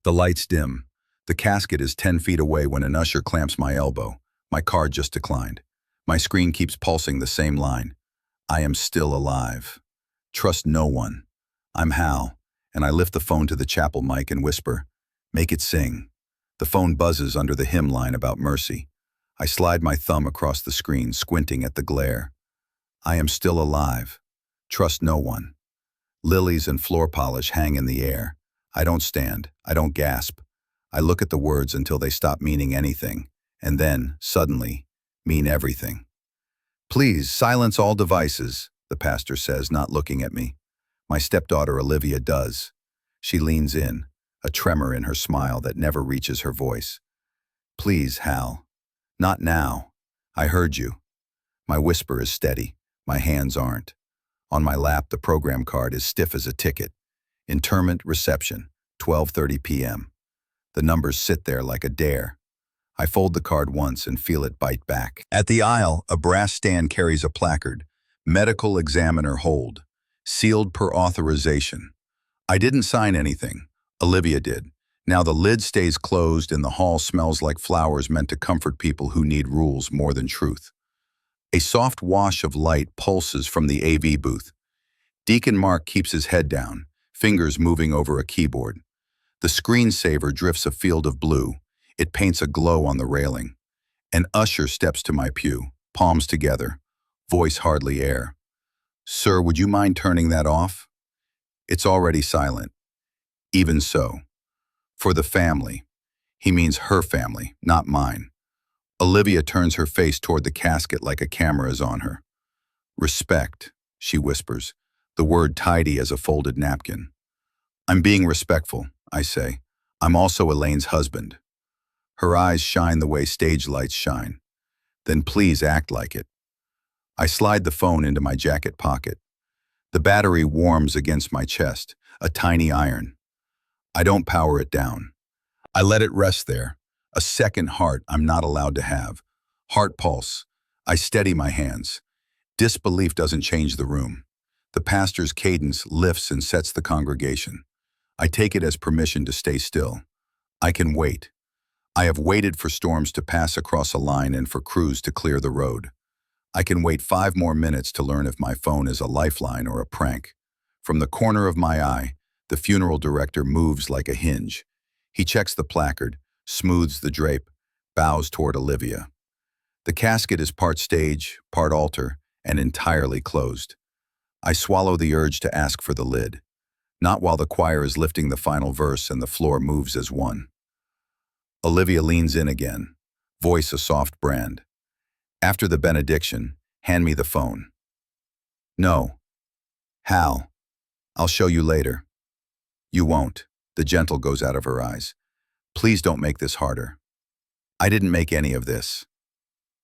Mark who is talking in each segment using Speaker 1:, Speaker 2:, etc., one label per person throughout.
Speaker 1: The lights dim. The casket is 10 feet away when an usher clamps my elbow. My card just declined. My screen keeps pulsing the same line. I am still alive. Trust no one. I'm Hal, and I lift the phone to the chapel mic and whisper, "Make it sing." The phone buzzes under the hymn line about mercy. I slide my thumb across the screen, squinting at the glare. I am still alive. Trust no one. Lilies and floor polish hang in the air. I don't stand. I don't gasp. I look at the words until they stop meaning anything, and then, suddenly, mean everything. "Please silence all devices," the pastor says, not looking at me. My stepdaughter Olivia does. She leans in, a tremor in her smile that never reaches her voice. "Please, Hal. Not now. I heard you." My whisper is steady. My hands aren't. On my lap, the program card is stiff as a ticket. Interment reception, 12:30 p.m. The numbers sit there like a dare. I fold the card once and feel it bite back. At the aisle, a brass stand carries a placard, "Medical Examiner Hold, sealed per authorization." I didn't sign anything. Olivia did. Now the lid stays closed and the hall smells like flowers meant to comfort people who need rules more than truth. A soft wash of light pulses from the AV booth. Deacon Mark keeps his head down, fingers moving over a keyboard. The screensaver drifts a field of blue. It paints a glow on the railing. An usher steps to my pew, palms together, voice hardly air. "Sir, would you mind turning that off?" It's already silent. Even so. For the family. He means her family, not mine. Olivia turns her face toward the casket like a camera is on her. "Respect," she whispers, the word tidy as a folded napkin. "I'm being respectful," I say. "I'm also Elaine's husband." Her eyes shine the way stage lights shine. "Then please act like it." I slide the phone into my jacket pocket. The battery warms against my chest, a tiny iron. I don't power it down. I let it rest there, a second heart I'm not allowed to have. Heart pulse. I steady my hands. Disbelief doesn't change the room. The pastor's cadence lifts and sets the congregation. I take it as permission to stay still. I can wait. I have waited for storms to pass across a line and for crews to clear the road. I can wait 5 more minutes to learn if my phone is a lifeline or a prank. From the corner of my eye, the funeral director moves like a hinge. He checks the placard, smooths the drape, bows toward Olivia. The casket is part stage, part altar, and entirely closed. I swallow the urge to ask for the lid. Not while the choir is lifting the final verse and the floor moves as one. Olivia leans in again, voice a soft brand. After the benediction, hand me the phone. "No. Hal, I'll show you later." "You won't." The gentle goes out of her eyes. "Please don't make this harder." I didn't make any of this.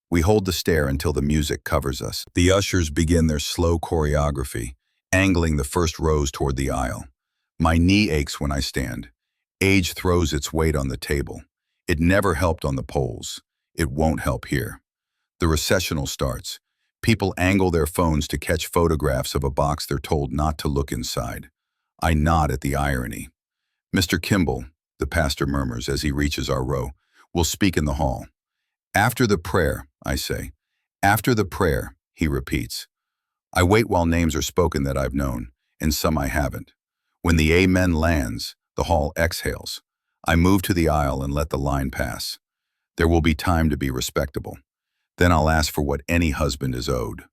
Speaker 1: We hold the stare until the music covers us. The ushers begin their slow choreography, angling the first rows toward the aisle. My knee aches when I stand. Age throws its weight on the table. It never helped on the polls. It won't help here. The recessional starts. People angle their phones to catch photographs of a box they're told not to look inside. I nod at the irony. "Mr. Kimball," the pastor murmurs as he reaches our row, "will speak in the hall." "After the prayer," I say. "After the prayer," he repeats. I wait while names are spoken that I've known, and some I haven't. When the amen lands, the hall exhales. I move to the aisle and let the line pass. There will be time to be respectable. Then I'll ask for what any husband is owed.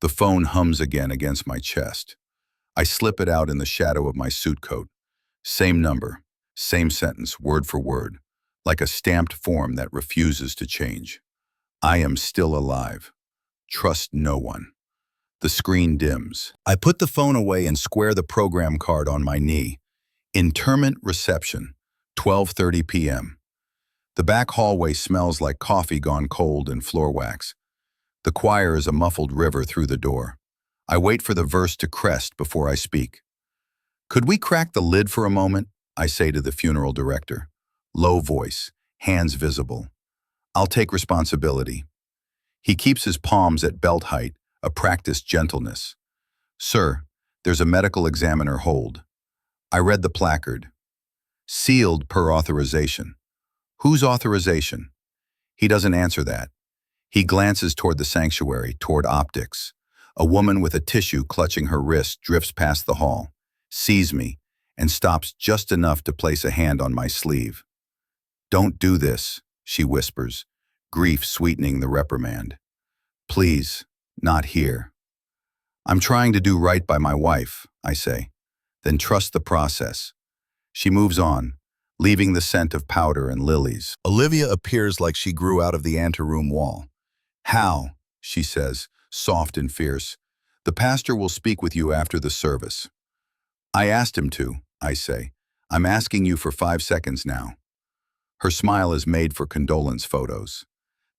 Speaker 1: The phone hums again against my chest. I slip it out in the shadow of my suit coat. Same number, same sentence, word for word, like a stamped form that refuses to change. I am still alive. Trust no one. The screen dims. I put the phone away and square the program card on my knee. Interment reception, 12:30 p.m. The back hallway smells like coffee gone cold and floor wax. The choir is a muffled river through the door. I wait for the verse to crest before I speak. "Could we crack the lid for a moment?" I say to the funeral director. Low voice, hands visible. "I'll take responsibility." He keeps his palms at belt height, a practiced gentleness. "Sir, there's a medical examiner hold." I read the placard. Sealed per authorization. Whose authorization? He doesn't answer that. He glances toward the sanctuary, toward optics. A woman with a tissue clutching her wrist drifts past the hall, sees me, and stops just enough to place a hand on my sleeve. "Don't do this," she whispers, grief sweetening the reprimand. "Please, not here." "I'm trying to do right by my wife," I say. "Then trust the process." She moves on, leaving the scent of powder and lilies. Olivia appears like she grew out of the anteroom wall. "How?" she says, soft and fierce. "The pastor will speak with you after the service." "I asked him to," I say. "I'm asking you for 5 seconds now." Her smile is made for condolence photos.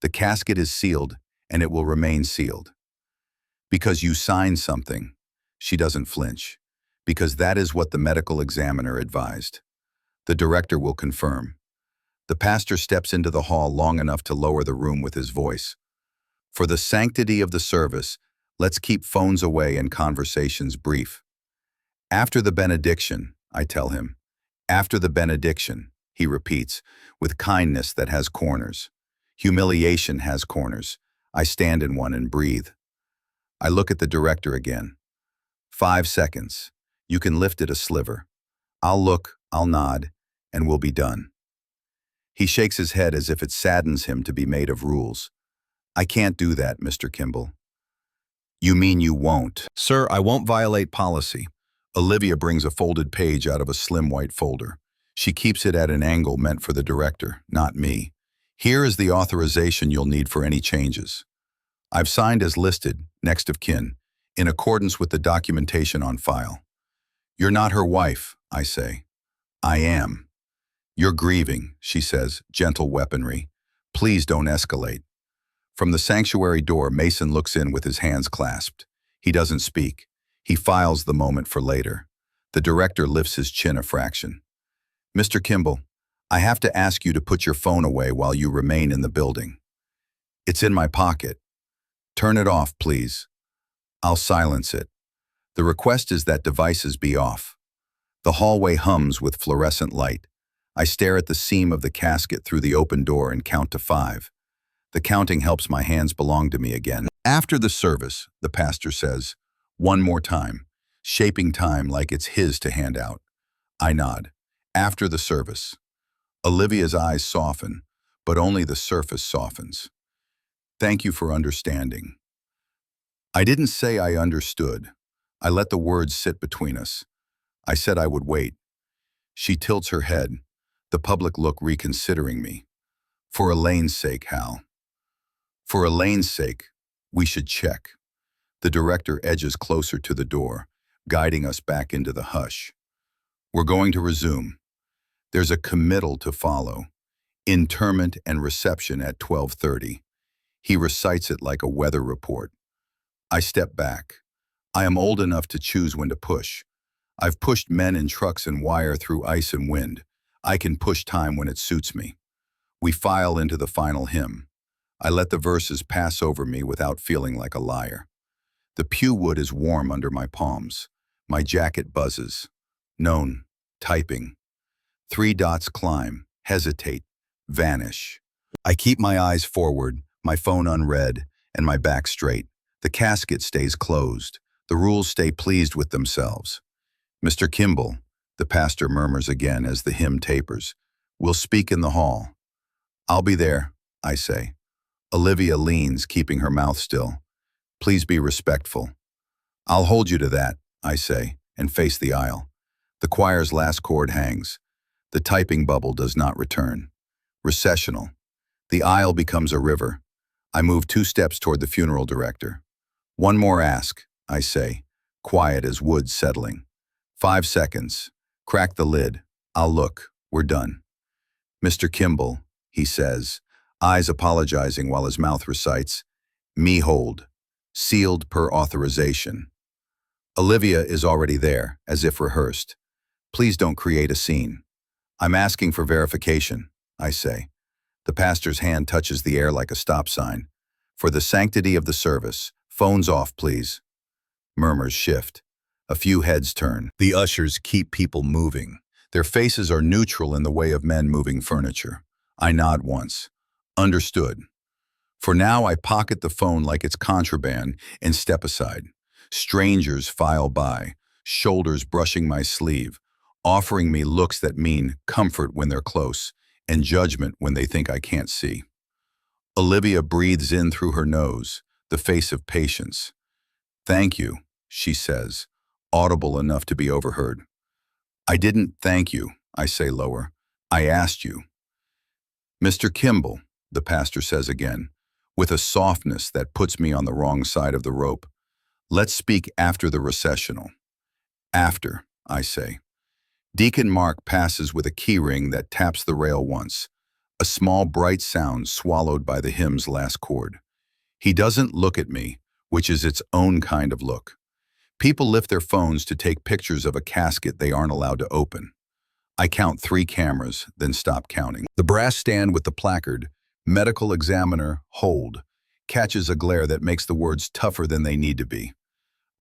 Speaker 1: The casket is sealed, and it will remain sealed. "Because you signed something." She doesn't flinch. "Because that is what the medical examiner advised. The director will confirm." The pastor steps into the hall long enough to lower the room with his voice. "For the sanctity of the service, let's keep phones away and conversations brief." "After the benediction," I tell him. "After the benediction," he repeats, with kindness that has corners. Humiliation has corners. I stand in one and breathe. I look at the director again. 5 seconds. You can lift it a sliver. I'll look, I'll nod, and we'll be done. He shakes his head as if it saddens him to be made of rules. "I can't do that, Mr. Kimball." "You mean you won't?" "Sir, I won't violate policy." Olivia brings a folded page out of a slim white folder. She keeps it at an angle meant for the director, not me. "Here is the authorization you'll need for any changes. I've signed as listed, next of kin, in accordance with the documentation on file." "You're not her wife," I say. "I am." "You're grieving," she says, gentle weaponry. "Please don't escalate." From the sanctuary door, Mason looks in with his hands clasped. He doesn't speak. He files the moment for later. The director lifts his chin a fraction. "Mr. Kimball, I have to ask you to put your phone away while you remain in the building." "It's in my pocket." "Turn it off, please." "I'll silence it." The request is that devices be off. The hallway hums with fluorescent light. I stare at the seam of the casket through the open door and count to 5. The counting helps my hands belong to me again. "After the service," the pastor says, one more time, shaping time like it's his to hand out. I nod. "After the service." Olivia's eyes soften, but only the surface softens. "Thank you for understanding." I didn't say I understood. I let the words sit between us. I said I would wait. She tilts her head, the public look reconsidering me. "For Elaine's sake, Hal." "For Elaine's sake, we should check." The director edges closer to the door, guiding us back into the hush. "We're going to resume. There's a committal to follow. Interment and reception at 12:30. He recites it like a weather report. I step back. I am old enough to choose when to push. I've pushed men in trucks and wire through ice and wind. I can push time when it suits me. We file into the final hymn. I let the verses pass over me without feeling like a liar. The pew wood is warm under my palms. My jacket buzzes. Known. Typing. 3 dots climb, hesitate, vanish. I keep my eyes forward, my phone unread, and my back straight. The casket stays closed. The rules stay pleased with themselves. "Mr. Kimball," the pastor murmurs again as the hymn tapers, "we'll speak in the hall." "I'll be there," I say. Olivia leans, keeping her mouth still. "Please be respectful." "I'll hold you to that," I say, and face the aisle. The choir's last chord hangs. The typing bubble does not return. Recessional. The aisle becomes a river. I move 2 steps toward the funeral director. "One more ask," I say, quiet as wood settling. 5 seconds. Crack the lid. I'll look. We're done. "Mr. Kimball," he says, eyes apologizing while his mouth recites, "Me hold. Sealed per authorization." Olivia is already there, as if rehearsed. "Please don't create a scene." "I'm asking for verification," I say. The pastor's hand touches the air like a stop sign. "For the sanctity of the service, phones off, please." Murmurs shift. A few heads turn. The ushers keep people moving. Their faces are neutral in the way of men moving furniture. I nod once. Understood. For now, I pocket the phone like it's contraband and step aside. Strangers file by, shoulders brushing my sleeve, offering me looks that mean comfort when they're close and judgment when they think I can't see. Olivia breathes in through her nose, the face of patience. Thank you, she says, audible enough to be overheard. I didn't thank you, I say lower. I asked you. Mr. Kimball, the pastor says again, with a softness that puts me on the wrong side of the rope. Let's speak after the recessional. After, I say. Deacon Mark passes with a keyring that taps the rail once, a small bright sound swallowed by the hymn's last chord. He doesn't look at me, which is its own kind of look. People lift their phones to take pictures of a casket they aren't allowed to open. I count 3 cameras, then stop counting. The brass stand with the placard, medical examiner, hold, catches a glare that makes the words tougher than they need to be.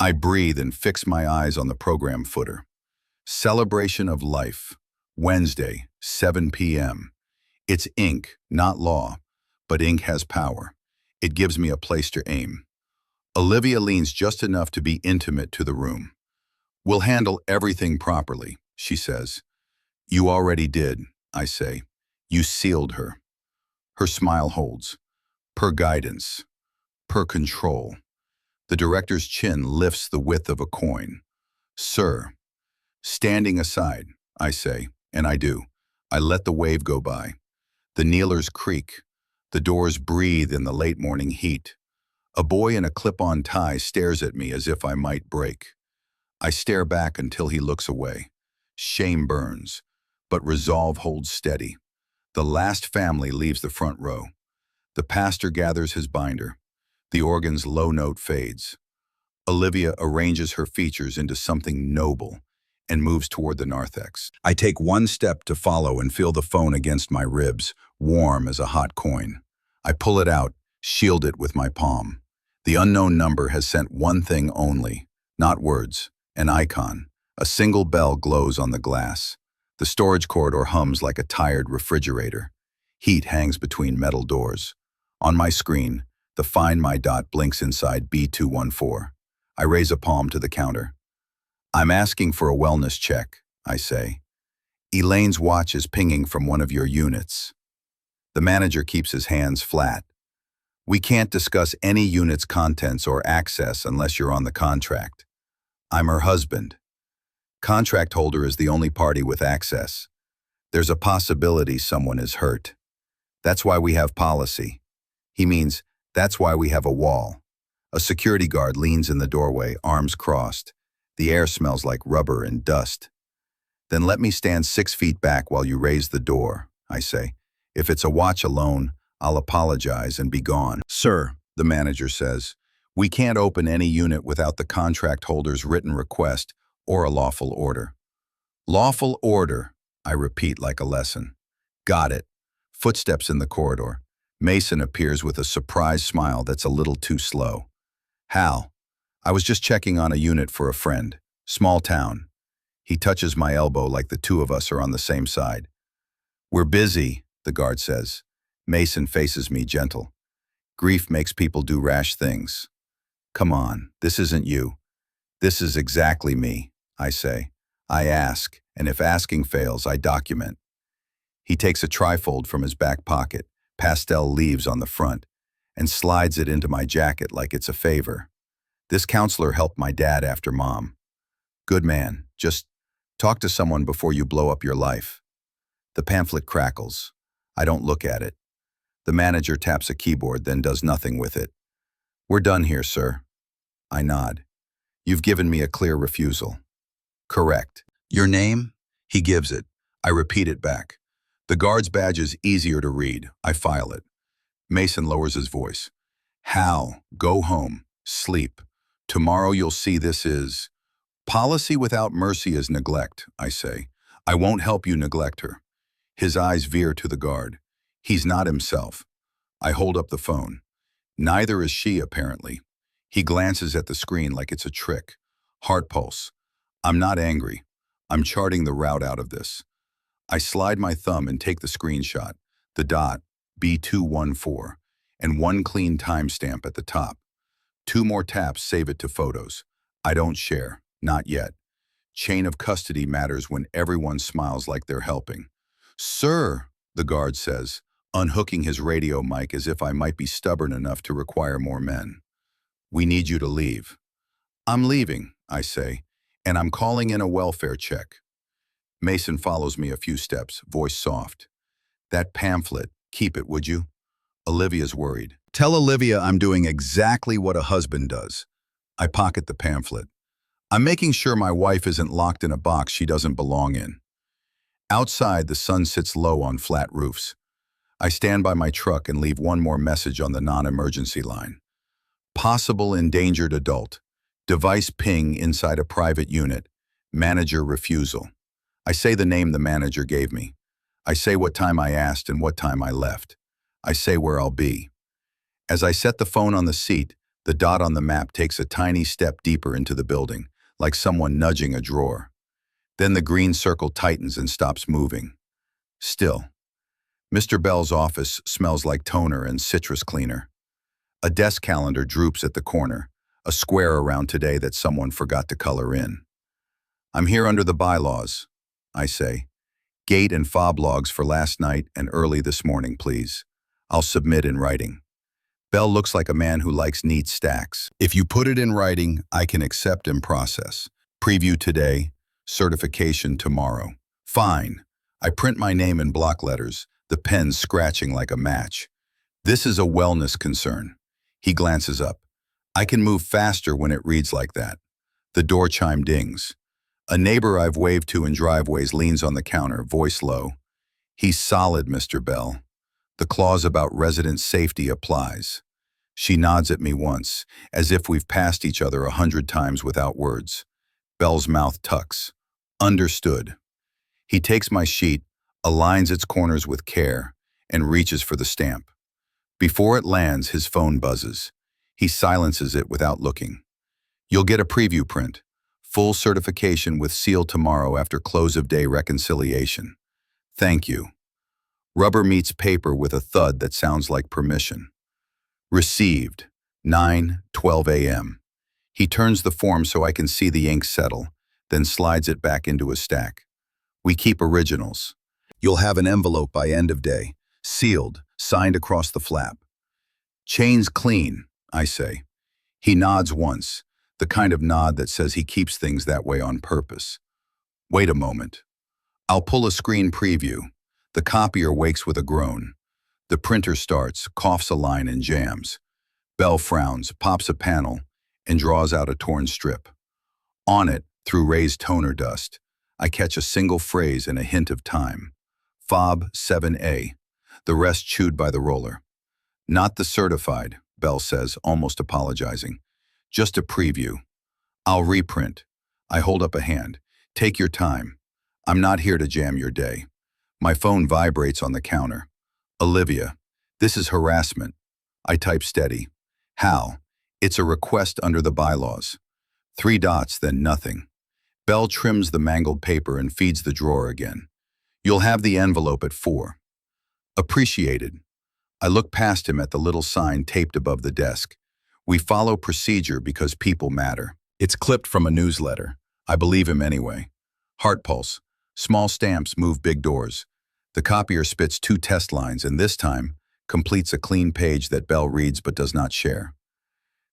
Speaker 1: I breathe and fix my eyes on the program footer. Celebration of Life, Wednesday, 7 p.m. It's ink, not law, but ink has power. It gives me a place to aim. Olivia leans just enough to be intimate to the room. We'll handle everything properly, she says. You already did, I say. You sealed her. Her smile holds. Per guidance. Per control. The director's chin lifts the width of a coin. Sir. Standing aside, I say, and I do. I let the wave go by. The kneelers creak. The doors breathe in the late morning heat. A boy in a clip-on tie stares at me as if I might break. I stare back until he looks away. Shame burns, but resolve holds steady. The last family leaves the front row. The pastor gathers his binder. The organ's low note fades. Olivia arranges her features into something noble and moves toward the narthex. I take one step to follow and feel the phone against my ribs, warm as a hot coin. I pull it out, shield it with my palm. The unknown number has sent one thing only, not words, an icon. A single bell glows on the glass. The storage corridor hums like a tired refrigerator. Heat hangs between metal doors. On my screen, the Find My dot blinks inside B214. I raise a palm to the counter. I'm asking for a wellness check, I say. Elaine's watch is pinging from one of your units. The manager keeps his hands flat. We can't discuss any unit's contents or access unless you're on the contract. I'm her husband. Contract holder is the only party with access. There's a possibility someone is hurt. That's why we have policy. He means that's why we have a wall. A security guard leans in the doorway, arms crossed. The air smells like rubber and dust. Then let me stand 6 feet back while you raise the door, I say. If it's a watch alone, I'll apologize and be gone. Sir, the manager says, we can't open any unit without the contract holder's written request or a lawful order. Lawful order, I repeat like a lesson. Got it. Footsteps in the corridor. Mason appears with a surprised smile that's a little too slow. Hal, I was just checking on a unit for a friend. Small town. He touches my elbow like the two of us are on the same side. We're busy, the guard says. Mason faces me gentle. Grief makes people do rash things. Come on, this isn't you. This is exactly me, I say. I ask, and if asking fails, I document. He takes a trifold from his back pocket, pastel leaves on the front, and slides it into my jacket like it's a favor. This counselor helped my dad after Mom. Good man, just talk to someone before you blow up your life. The pamphlet crackles. I don't look at it. The manager taps a keyboard, then does nothing with it. We're done here, sir. I nod. You've given me a clear refusal. Correct. Your name? He gives it. I repeat it back. The guard's badge is easier to read. I file it. Mason lowers his voice. Hal, go home. Sleep. Tomorrow you'll see this is. Policy without mercy is neglect, I say. I won't help you neglect her. His eyes veer to the guard. He's not himself. I hold up the phone. Neither is she, apparently. He glances at the screen like it's a trick. Heart pulse. I'm not angry. I'm charting the route out of this. I slide my thumb and take the screenshot, the dot, B214, and one clean timestamp at the top. Two more taps save it to photos. I don't share, not yet. Chain of custody matters when everyone smiles like they're helping. Sir, the guard says, unhooking his radio mic as if I might be stubborn enough to require more men. We need you to leave. I'm leaving, I say, and I'm calling in a welfare check. Mason follows me a few steps, voice soft. That pamphlet, keep it, would you? Olivia's worried. Tell Olivia I'm doing exactly what a husband does. I pocket the pamphlet. I'm making sure my wife isn't locked in a box she doesn't belong in. Outside, the sun sits low on flat roofs. I stand by my truck and leave one more message on the non-emergency line. Possible endangered adult. Device ping inside a private unit. Manager refusal. I say the name the manager gave me. I say what time I asked and what time I left. I say where I'll be. As I set the phone on the seat, the dot on the map takes a tiny step deeper into the building, like someone nudging a drawer. Then the green circle tightens and stops moving. Still. Mr. Bell's office smells like toner and citrus cleaner. A desk calendar droops at the corner, a square around today that someone forgot to color in. I'm here under the bylaws, I say. Gate and fob logs for last night and early this morning, please. I'll submit in writing. Bell looks like a man who likes neat stacks. If you put it in writing, I can accept and process. Preview today, certification tomorrow. Fine. I print my name in block letters, the pen scratching like a match. This is a wellness concern. He glances up. I can move faster when it reads like that. The door chime dings. A neighbor I've waved to in driveways leans on the counter, voice low. He's solid, Mr. Bell. The clause about resident safety applies. She nods at me once, as if we've passed each other 100 times without words. Bell's mouth tucks. Understood. He takes my sheet, aligns its corners with care, and reaches for the stamp. Before it lands, his phone buzzes. He silences it without looking. You'll get a preview print. Full certification with seal tomorrow after close of day reconciliation. Thank you. Rubber meets paper with a thud that sounds like permission. Received, 9:12 a.m. He turns the form so I can see the ink settle, then slides it back into a stack. We keep originals. You'll have an envelope by end of day, sealed, signed across the flap. Chain's clean, I say. He nods once, the kind of nod that says he keeps things that way on purpose. Wait a moment. I'll pull a screen preview. The copier wakes with a groan. The printer starts, coughs a line and jams. Bell frowns, pops a panel, and draws out a torn strip. On it, through raised toner dust, I catch a single phrase and a hint of time. Fob 7A, the rest chewed by the roller. Not the certified, Bell says, almost apologizing. Just a preview. I'll reprint. I hold up a hand. Take your time. I'm not here to jam your day. My phone vibrates on the counter. Olivia, this is harassment. I type steady. How? It's a request under the bylaws. 3 dots, then nothing. Bell trims the mangled paper and feeds the drawer again. You'll have the envelope at 4. Appreciated. I look past him at the little sign taped above the desk. We follow procedure because people matter. It's clipped from a newsletter. I believe him anyway. Heart pulse. Small stamps move big doors. The copier spits 2 test lines and this time completes a clean page that Bell reads but does not share.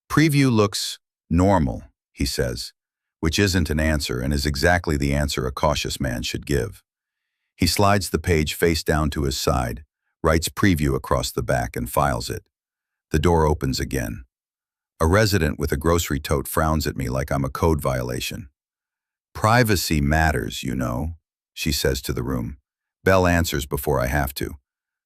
Speaker 1: Preview looks normal, he says, which isn't an answer and is exactly the answer a cautious man should give. He slides the page face down to his side, writes preview across the back and files it. The door opens again. A resident with a grocery tote frowns at me like I'm a code violation. Privacy matters, you know, she says to the room. Bell answers before I have to.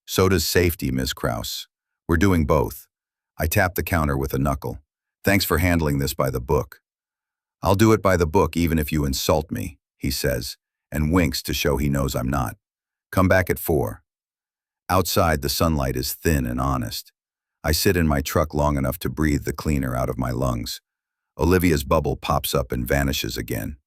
Speaker 1: So does safety, Ms. Krause. We're doing both. I tap the counter with a knuckle. Thanks for handling this by the book. I'll do it by the book even if you insult me, he says, and winks to show he knows I'm not. Come back at 4. Outside, the sunlight is thin and honest. I sit in my truck long enough to breathe the cleaner out of my lungs. Olivia's bubble pops up and vanishes again.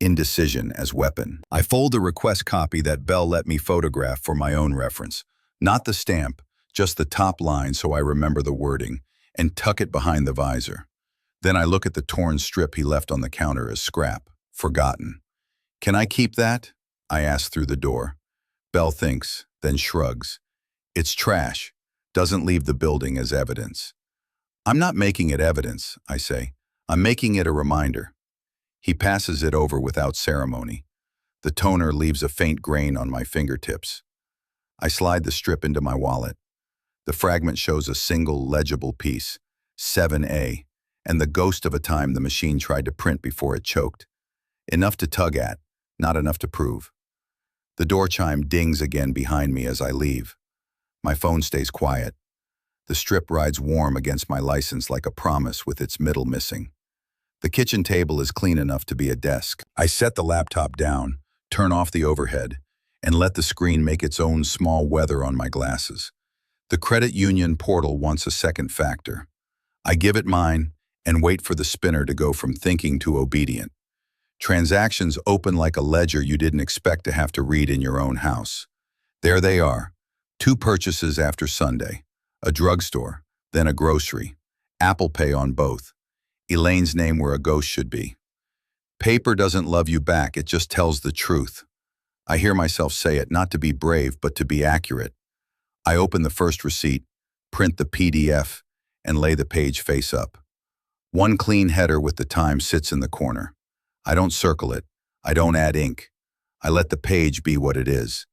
Speaker 1: indecision as weapon. I fold the request copy that Bell let me photograph for my own reference. Not the stamp, just the top line so I remember the wording, and tuck it behind the visor. Then I look at the torn strip he left on the counter as scrap, forgotten. Can I keep that? I ask through the door. Bell thinks, then shrugs. It's trash. Doesn't leave the building as evidence. I'm not making it evidence, I say. I'm making it a reminder. He passes it over without ceremony. The toner leaves a faint grain on my fingertips. I slide the strip into my wallet. The fragment shows a single legible piece, 7A, and the ghost of a time the machine tried to print before it choked. Enough to tug at, not enough to prove. The door chime dings again behind me as I leave. My phone stays quiet. The strip rides warm against my license like a promise with its middle missing. The kitchen table is clean enough to be a desk. I set the laptop down, turn off the overhead, and let the screen make its own small weather on my glasses. The credit union portal wants a second factor. I give it mine and wait for the spinner to go from thinking to obedient. Transactions open like a ledger you didn't expect to have to read in your own house. There they are, 2 purchases after Sunday, a drugstore, then a grocery, Apple Pay on both. Elaine's name where a ghost should be. Paper doesn't love you back, it just tells the truth. I hear myself say it not to be brave, but to be accurate. I open the first receipt, print the PDF, and lay the page face up. One clean header with the time sits in the corner. I don't circle it. I don't add ink. I let the page be what it is.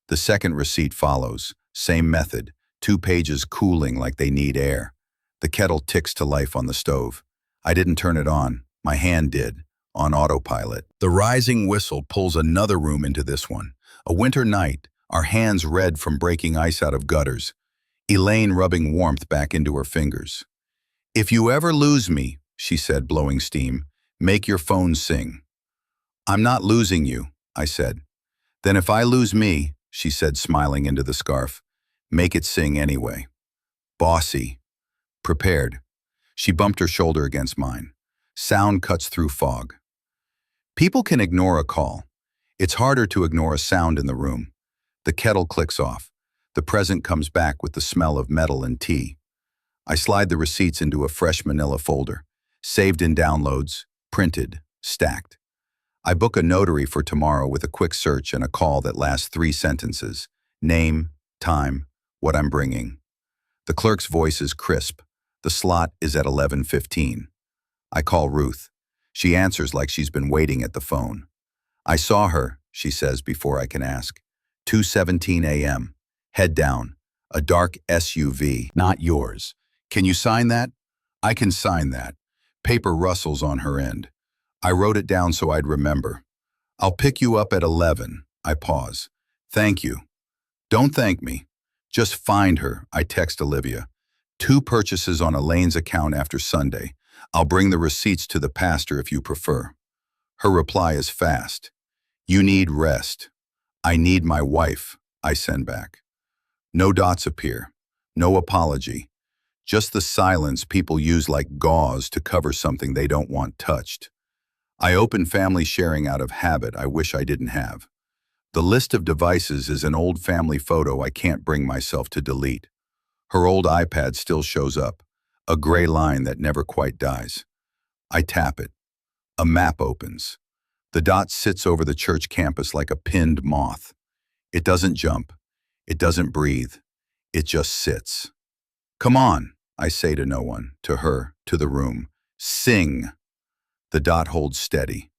Speaker 1: The second receipt follows. Same method. 2 pages cooling like they need air. The kettle ticks to life on the stove. I didn't turn it on. My hand did, on autopilot. The rising whistle pulls another room into this one. A winter night, our hands red from breaking ice out of gutters. Elaine rubbing warmth back into her fingers. "If you ever lose me," she said, blowing steam, "make your phone sing." "I'm not losing you," I said. "Then if I lose me," she said, smiling into the scarf, "make it sing anyway." Bossy. Prepared. She bumped her shoulder against mine. Sound cuts through fog. People can ignore a call. It's harder to ignore a sound in the room. The kettle clicks off. The present comes back with the smell of metal and tea. I slide the receipts into a fresh manila folder. Saved in downloads, printed, stacked. I book a notary for tomorrow with a quick search and a call that lasts 3 sentences. Name, time, what I'm bringing. The clerk's voice is crisp. The slot is at 11:15. I call Ruth. She answers like she's been waiting at the phone. "I saw her," she says before I can ask. 2:17 a.m. Head down. A dark SUV. "Not yours. Can you sign that?" "I can sign that." Paper rustles on her end. I wrote it down so I'd remember. "I'll pick you up at 11. I pause. "Thank you." "Don't thank me. Just find her," I text Olivia. 2 purchases on Elaine's account after Sunday. "I'll bring the receipts to the pastor if you prefer." Her reply is fast. "You need rest." "I need my wife," I send back. No dots appear. No apology. Just the silence people use like gauze to cover something they don't want touched. I open family sharing out of habit I wish I didn't have. The list of devices is an old family photo I can't bring myself to delete. Her old iPad still shows up, a gray line that never quite dies. I tap it. A map opens. The dot sits over the church campus like a pinned moth. It doesn't jump. It doesn't breathe. It just sits. "Come on," I say to no one, to her, to the room. "Sing." The dot holds steady.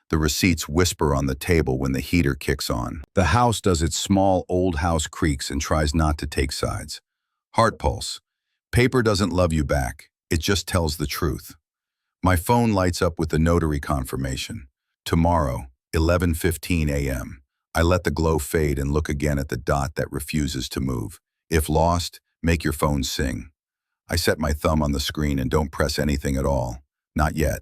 Speaker 1: The receipts whisper on the table when the heater kicks on. The house does its small old house creaks and tries not to take sides. Heart pulse. Paper doesn't love you back. It just tells the truth. My phone lights up with the notary confirmation. Tomorrow, 11:15 a.m. I let the glow fade and look again at the dot that refuses to move. If lost, make your phone sing. I set my thumb on the screen and don't press anything at all. Not yet.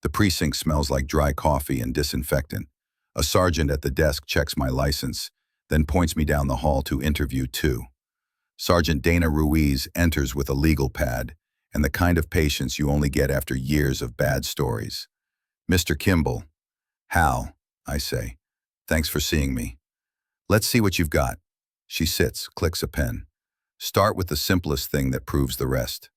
Speaker 1: The precinct smells like dry coffee and disinfectant. A sergeant at the desk checks my license, then points me down the hall to interview 2. Sergeant Dana Ruiz enters with a legal pad and the kind of patience you only get after years of bad stories. "Mr. Kimball, Hal, I say. Thanks for seeing me. Let's see what you've got. She sits, clicks a pen. Start with the simplest thing that proves the rest.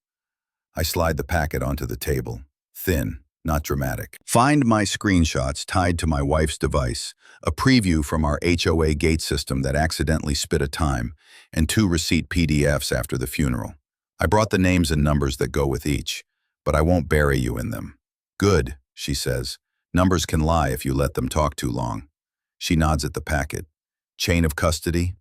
Speaker 1: I slide the packet onto the table. Thin, not dramatic. Find my screenshots tied to my wife's device, a preview from our HOA gate system that accidentally spit a time, and 2 receipt PDFs after the funeral. I brought the names and numbers that go with each, but I won't bury you in them. Good, she says. Numbers can lie if you let them talk too long. She nods at the packet. Chain of custody?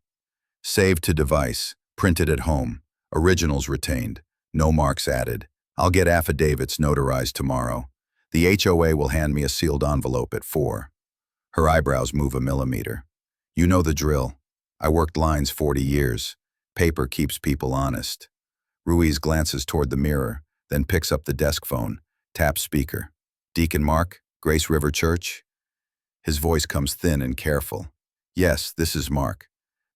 Speaker 1: Saved to device, printed at home, originals retained, no marks added. I'll get affidavits notarized tomorrow. The HOA will hand me a sealed envelope at 4. Her eyebrows move a millimeter. You know the drill. I worked lines 40 years. Paper keeps people honest. Ruiz glances toward the mirror, then picks up the desk phone, taps speaker. Deacon Mark, Grace River Church? His voice comes thin and careful. Yes, this is Mark.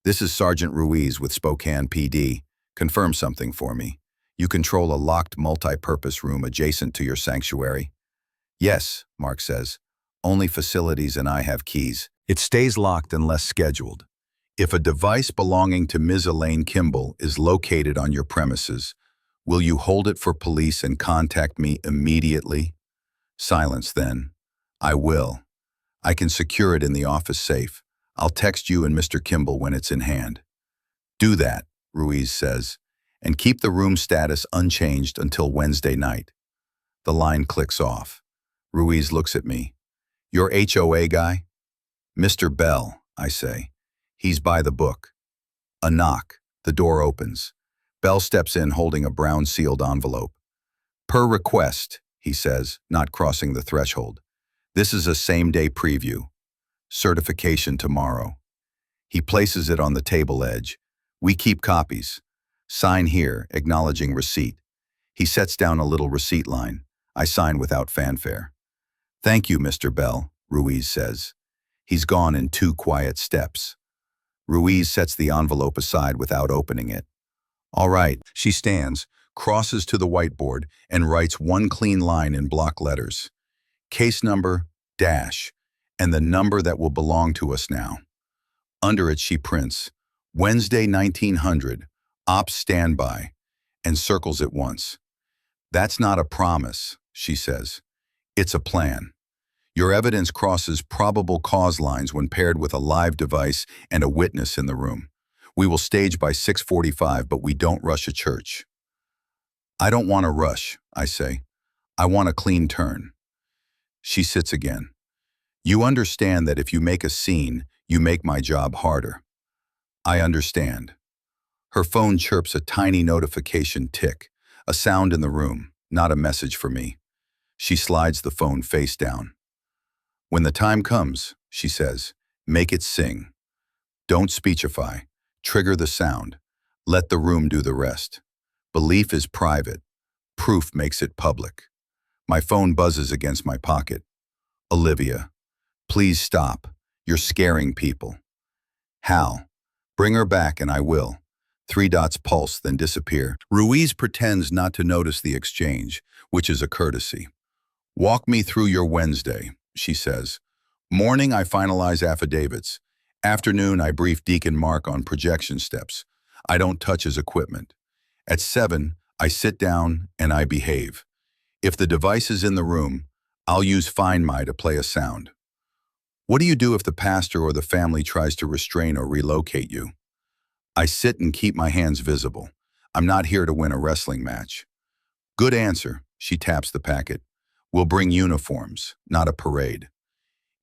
Speaker 1: This is Sergeant Ruiz with Spokane PD. Confirm something for me. You control a locked multi-purpose room adjacent to your sanctuary? Yes, Mark says. Only facilities and I have keys. It stays locked unless scheduled. If a device belonging to Ms. Elaine Kimball is located on your premises, will you hold it for police and contact me immediately? Silence then. I will. I can secure it in the office safe. I'll text you and Mr. Kimball when it's in hand. Do that, Ruiz says, and keep the room status unchanged until Wednesday night. The line clicks off. Ruiz looks at me. Your HOA guy? Mr. Bell, I say. He's by the book. A knock. The door opens. Bell steps in holding a brown sealed envelope. Per request, he says, not crossing the threshold. This is a same-day preview. Certification tomorrow. He places it on the table edge. We keep copies. Sign here, acknowledging receipt. He sets down a little receipt line. I sign without fanfare. Thank you, Mr. Bell, Ruiz says. He's gone in 2 quiet steps. Ruiz sets the envelope aside without opening it. All right, she stands, crosses to the whiteboard, and writes 1 clean line in block letters. Case number, dash, and the number that will belong to us now. Under it she prints, Wednesday 1900, Ops standby, and circles it once. That's not a promise, she says. It's a plan. Your evidence crosses probable cause lines when paired with a live device and a witness in the room. We will stage by 6:45, but we don't rush a church. I don't want to rush, I say. I want a clean turn. She sits again. You understand that if you make a scene, you make my job harder. I understand. Her phone chirps a tiny notification tick, a sound in the room, not a message for me. She slides the phone face down. When the time comes, she says, make it sing. Don't speechify. Trigger the sound. Let the room do the rest. Belief is private. Proof makes it public. My phone buzzes against my pocket. Olivia, please stop. You're scaring people. Hal, bring her back and I will. 3 dots pulse, then disappear. Ruiz pretends not to notice the exchange, which is a courtesy. Walk me through your Wednesday, she says. Morning, I finalize affidavits. Afternoon, I brief Deacon Mark on projection steps. I don't touch his equipment. At 7, I sit down and I behave. If the device is in the room, I'll use Find My to play a sound. What do you do if the pastor or the family tries to restrain or relocate you? I sit and keep my hands visible. I'm not here to win a wrestling match. Good answer, she taps the packet. We'll bring uniforms, not a parade.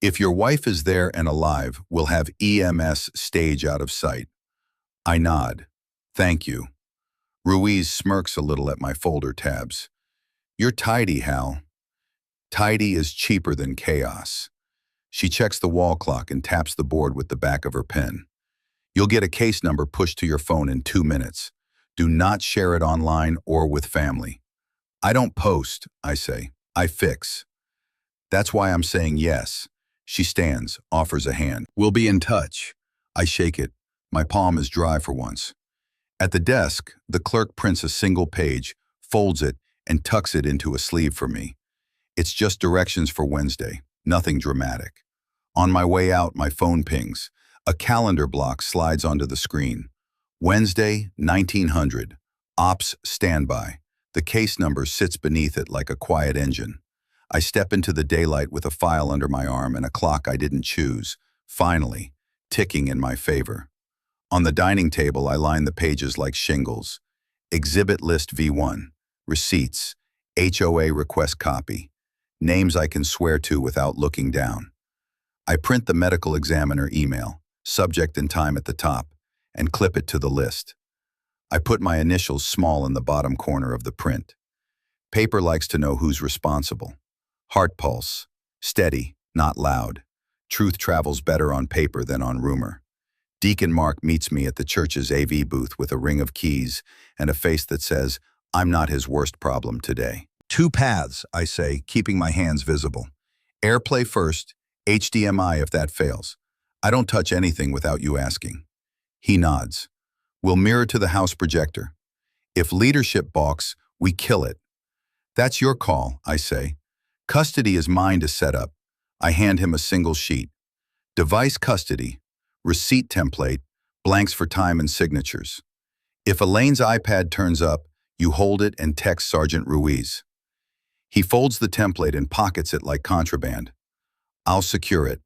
Speaker 1: If your wife is there and alive, we'll have EMS stage out of sight. I nod. Thank you. Ruiz smirks a little at my folder tabs. You're tidy, Hal. Tidy is cheaper than chaos. She checks the wall clock and taps the board with the back of her pen. You'll get a case number pushed to your phone in 2 minutes. Do not share it online or with family. I don't post, I say. I fix. That's why I'm saying yes. She stands, offers a hand. We'll be in touch. I shake it. My palm is dry for once. At the desk, the clerk prints a single page, folds it, and tucks it into a sleeve for me. It's just directions for Wednesday, nothing dramatic. On my way out, my phone pings. A calendar block slides onto the screen. Wednesday, 1900. Ops standby. The case number sits beneath it like a quiet engine. I step into the daylight with a file under my arm and a clock I didn't choose, finally, ticking in my favor. On the dining table, I line the pages like shingles. Exhibit list V1. Receipts. HOA request copy. Names I can swear to without looking down. I print the medical examiner email, subject and time at the top, and clip it to the list. I put my initials small in the bottom corner of the print. Paper likes to know who's responsible. Heart pulse. Steady, not loud. Truth travels better on paper than on rumor. Deacon Mark meets me at the church's AV booth with a ring of keys and a face that says, "I'm not his worst problem today." Two paths, I say, keeping my hands visible. AirPlay first, HDMI if that fails. I don't touch anything without you asking. He nods. We'll mirror to the house projector. If leadership balks, we kill it. That's your call, I say. Custody is mine to set up. I hand him a single sheet. Device custody, receipt template, blanks for time and signatures. If Elaine's iPad turns up, you hold it and text Sergeant Ruiz. He folds the template and pockets it like contraband. I'll secure it.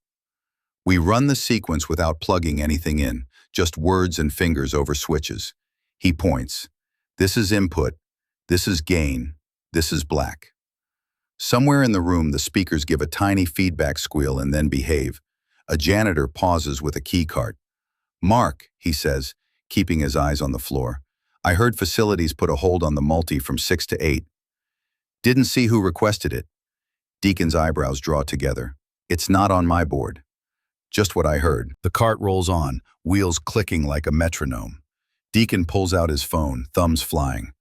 Speaker 1: We run the sequence without plugging anything in, just words and fingers over switches. He points. This is input. This is gain. This is black. Somewhere in the room, the speakers give a tiny feedback squeal and then behave. A janitor pauses with a key cart. "Mark," he says, keeping his eyes on the floor. "I heard facilities put a hold on the multi from 6 to 8. Didn't see who requested it." Deacon's eyebrows draw together. "It's not on my board." Just what I heard. The cart rolls on, wheels clicking like a metronome. Deacon pulls out his phone, thumbs flying.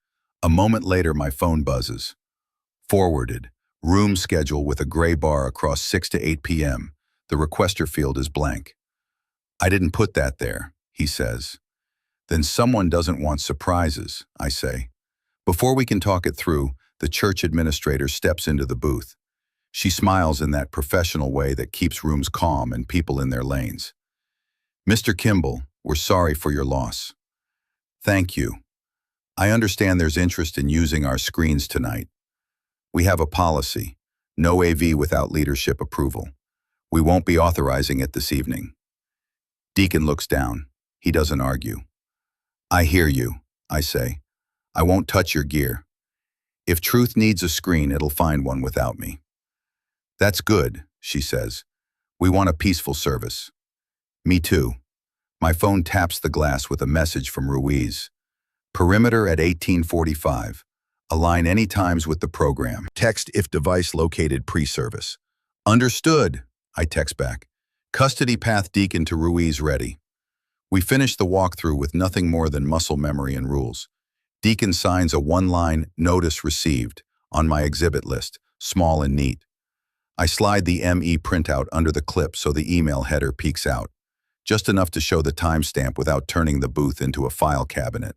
Speaker 1: A moment later, my phone buzzes. Forwarded. Room schedule with a gray bar across 6 to 8 p.m. The requester field is blank. "I didn't put that there," he says. "Then someone doesn't want surprises," I say. Before we can talk it through, the church administrator steps into the booth. She smiles in that professional way that keeps rooms calm and people in their lanes. "Mr. Kimball, we're sorry for your loss." "Thank you. I understand there's interest in using our screens tonight. We have a policy, no AV without leadership approval. We won't be authorizing it this evening." Deacon looks down. He doesn't argue. "I hear you," I say. "I won't touch your gear. If truth needs a screen, it'll find one without me." "That's good," she says. "We want a peaceful service." "Me too." My phone taps the glass with a message from Ruiz. "Perimeter at 1845. Align any times with the program. Text if device located pre-service." "Understood," I text back. "Custody path Deacon to Ruiz ready." We finish the walkthrough with nothing more than muscle memory and rules. Deacon signs a one-line "Notice received" on my exhibit list, small and neat. I slide the ME printout under the clip so the email header peeks out, just enough to show the timestamp without turning the booth into a file cabinet.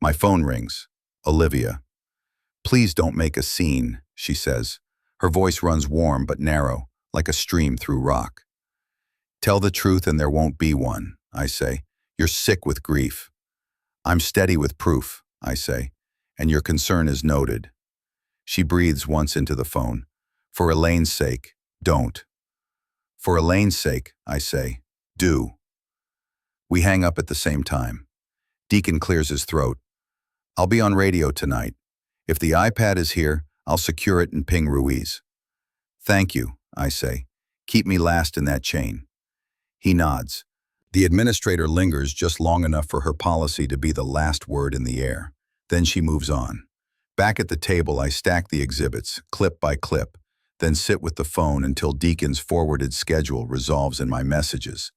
Speaker 1: My phone rings. Olivia. "Please don't make a scene," she says. Her voice runs warm but narrow, like a stream through rock. "Tell the truth and there won't be one," I say. "You're sick with grief." "I'm steady with proof," I say, "and your concern is noted." She breathes once into the phone. "For Elaine's sake, don't." "For Elaine's sake," I say, "do." We hang up at the same time. Deacon clears his throat. "I'll be on radio tonight. If the iPad is here, I'll secure it and ping Ruiz." "Thank you," I say. "Keep me last in that chain." He nods. The administrator lingers just long enough for her policy to be the last word in the air. Then she moves on. Back at the table, I stack the exhibits, clip by clip, then sit with the phone until Deacon's forwarded schedule resolves in my messages.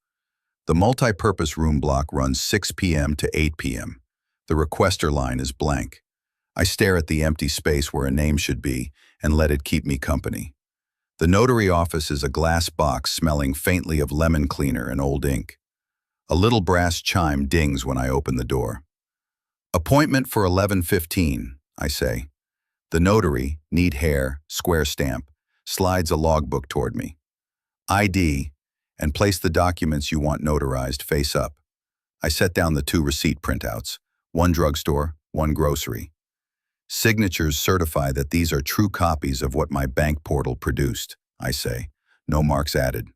Speaker 1: The multi-purpose room block runs 6 p.m. to 8 p.m. The requester line is blank. I stare at the empty space where a name should be and let it keep me company. The notary office is a glass box smelling faintly of lemon cleaner and old ink. A little brass chime dings when I open the door. "Appointment for 11:15, I say. The notary, neat hair, square stamp, slides a logbook toward me. "ID, and place the documents you want notarized face up. I set down the 2 receipt printouts, one drugstore, one grocery. Signatures certify that these are true copies of what my bank portal produced, I say. No marks added.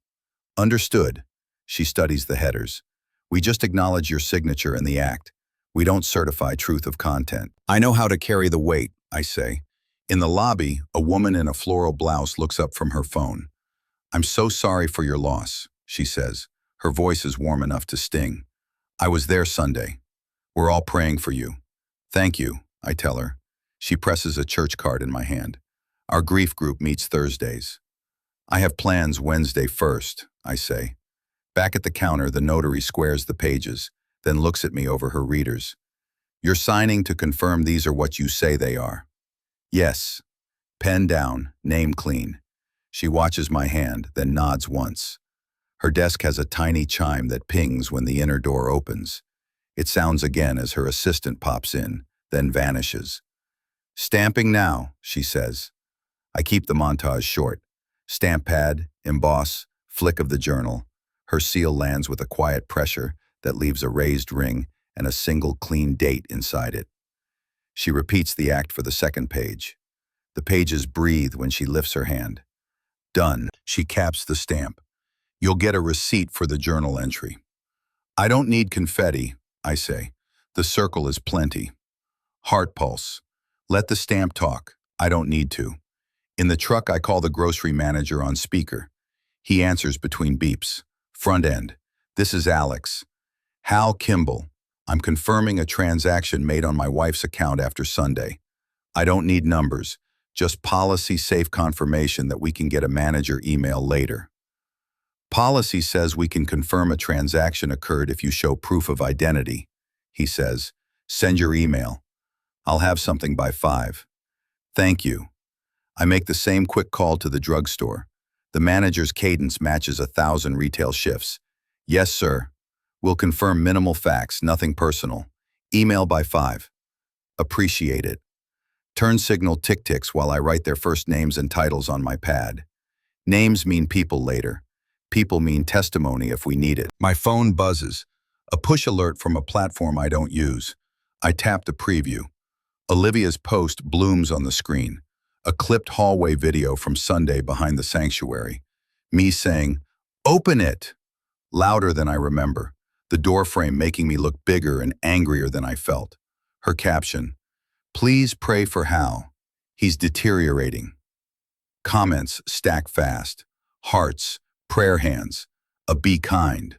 Speaker 1: Understood. She studies the headers. We just acknowledge your signature in the act. We don't certify truth of content. I know how to carry the weight, I say. In the lobby, a woman in a floral blouse looks up from her phone. I'm so sorry for your loss, she says. Her voice is warm enough to sting. I was there Sunday. We're all praying for you. Thank you, I tell her. She presses a church card in my hand. Our grief group meets Thursdays. I have plans Wednesday 1st, I say. Back at the counter, the notary squares the pages, then looks at me over her readers. You're signing to confirm these are what you say they are. Yes. Pen down, name clean. She watches my hand, then nods once. Her desk has a tiny chime that pings when the inner door opens. It sounds again as her assistant pops in, then vanishes. Stamping now, she says. I keep the montage short. Stamp pad, emboss, flick of the journal. Her seal lands with a quiet pressure that leaves a raised ring and a single clean date inside it. She repeats the act for the second page. The pages breathe when she lifts her hand. Done. She caps the stamp. You'll get a receipt for the journal entry. I don't need confetti, I say. The circle is plenty. Heart pulse. Let the stamp talk. I don't need to. In the truck, I call the grocery manager on speaker. He answers between beeps. Front end. This is Alex. Hal Kimball. I'm confirming a transaction made on my wife's account after Sunday. I don't need numbers, just policy-safe confirmation that we can get a manager email later. Policy says we can confirm a transaction occurred if you show proof of identity. He says, send your email. I'll have something by 5. Thank you. I make the same quick call to the drugstore. The manager's cadence matches 1,000 retail shifts. Yes, sir. We'll confirm minimal facts, nothing personal. Email by 5. Appreciate it. Turn signal tick-ticks while I write their first names and titles on my pad. Names mean people later. People mean testimony if we need it. My phone buzzes. A push alert from a platform I don't use. I tap the preview. Olivia's post blooms on the screen. A clipped hallway video from Sunday behind the sanctuary. Me saying, "Open it!" Louder than I remember. The doorframe making me look bigger and angrier than I felt. Her caption, "Please pray for Hal. He's deteriorating." Comments stack fast. Hearts, prayer hands, a be kind.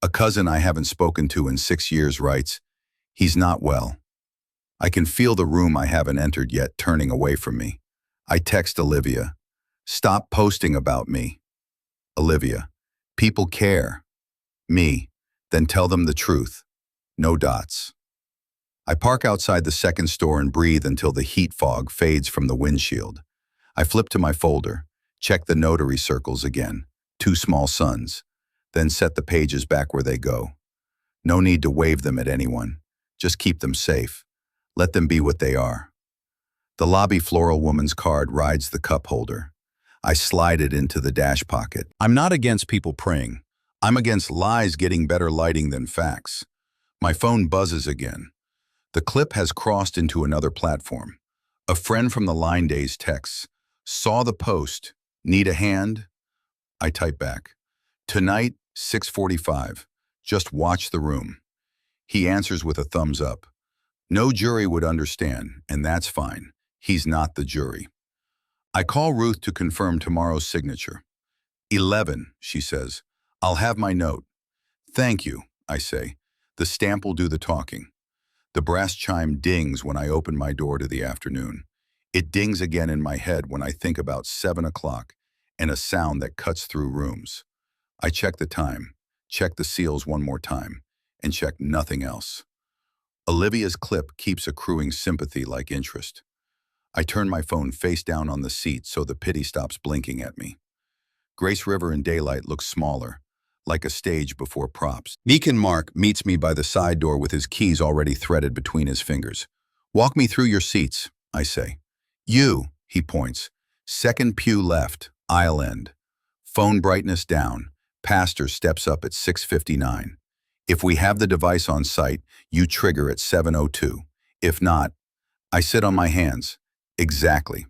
Speaker 1: A cousin I haven't spoken to in 6 years writes, "He's not well." I can feel the room I haven't entered yet turning away from me. I text Olivia, "Stop posting about me." Olivia, "People care." Me, "Then tell them the truth." No dots. I park outside the second store and breathe until the heat fog fades from the windshield. I flip to my folder, check the notary circles again, 2 small suns, then set the pages back where they go. No need to wave them at anyone. Just keep them safe. Let them be what they are. The lobby floral woman's card rides the cup holder. I slide it into the dash pocket. I'm not against people praying. I'm against lies getting better lighting than facts. My phone buzzes again. The clip has crossed into another platform. A friend from the Line Days texts, "Saw the post. Need a hand?" I type back, "Tonight, 6:45. Just watch the room." He answers with a thumbs up. No jury would understand, and that's fine. He's not the jury. I call Ruth to confirm tomorrow's signature. 11, she says. I'll have my note. Thank you, I say. The stamp will do the talking. The brass chime dings when I open my door to the afternoon. It dings again in my head when I think about 7 o'clock and a sound that cuts through rooms. I check the time, check the seals one more time, and check nothing else. Olivia's clip keeps accruing sympathy like interest. I turn my phone face down on the seat so the pity stops blinking at me. Grace River in daylight looks smaller, like a stage before props. Deacon Mark meets me by the side door with his keys already threaded between his fingers. Walk me through your seats, I say. You, he points. Second pew left, aisle end. Phone brightness down, Pastor steps up at 6:59. If we have the device on site, you trigger at 7:02. If not, I sit on my hands. Exactly.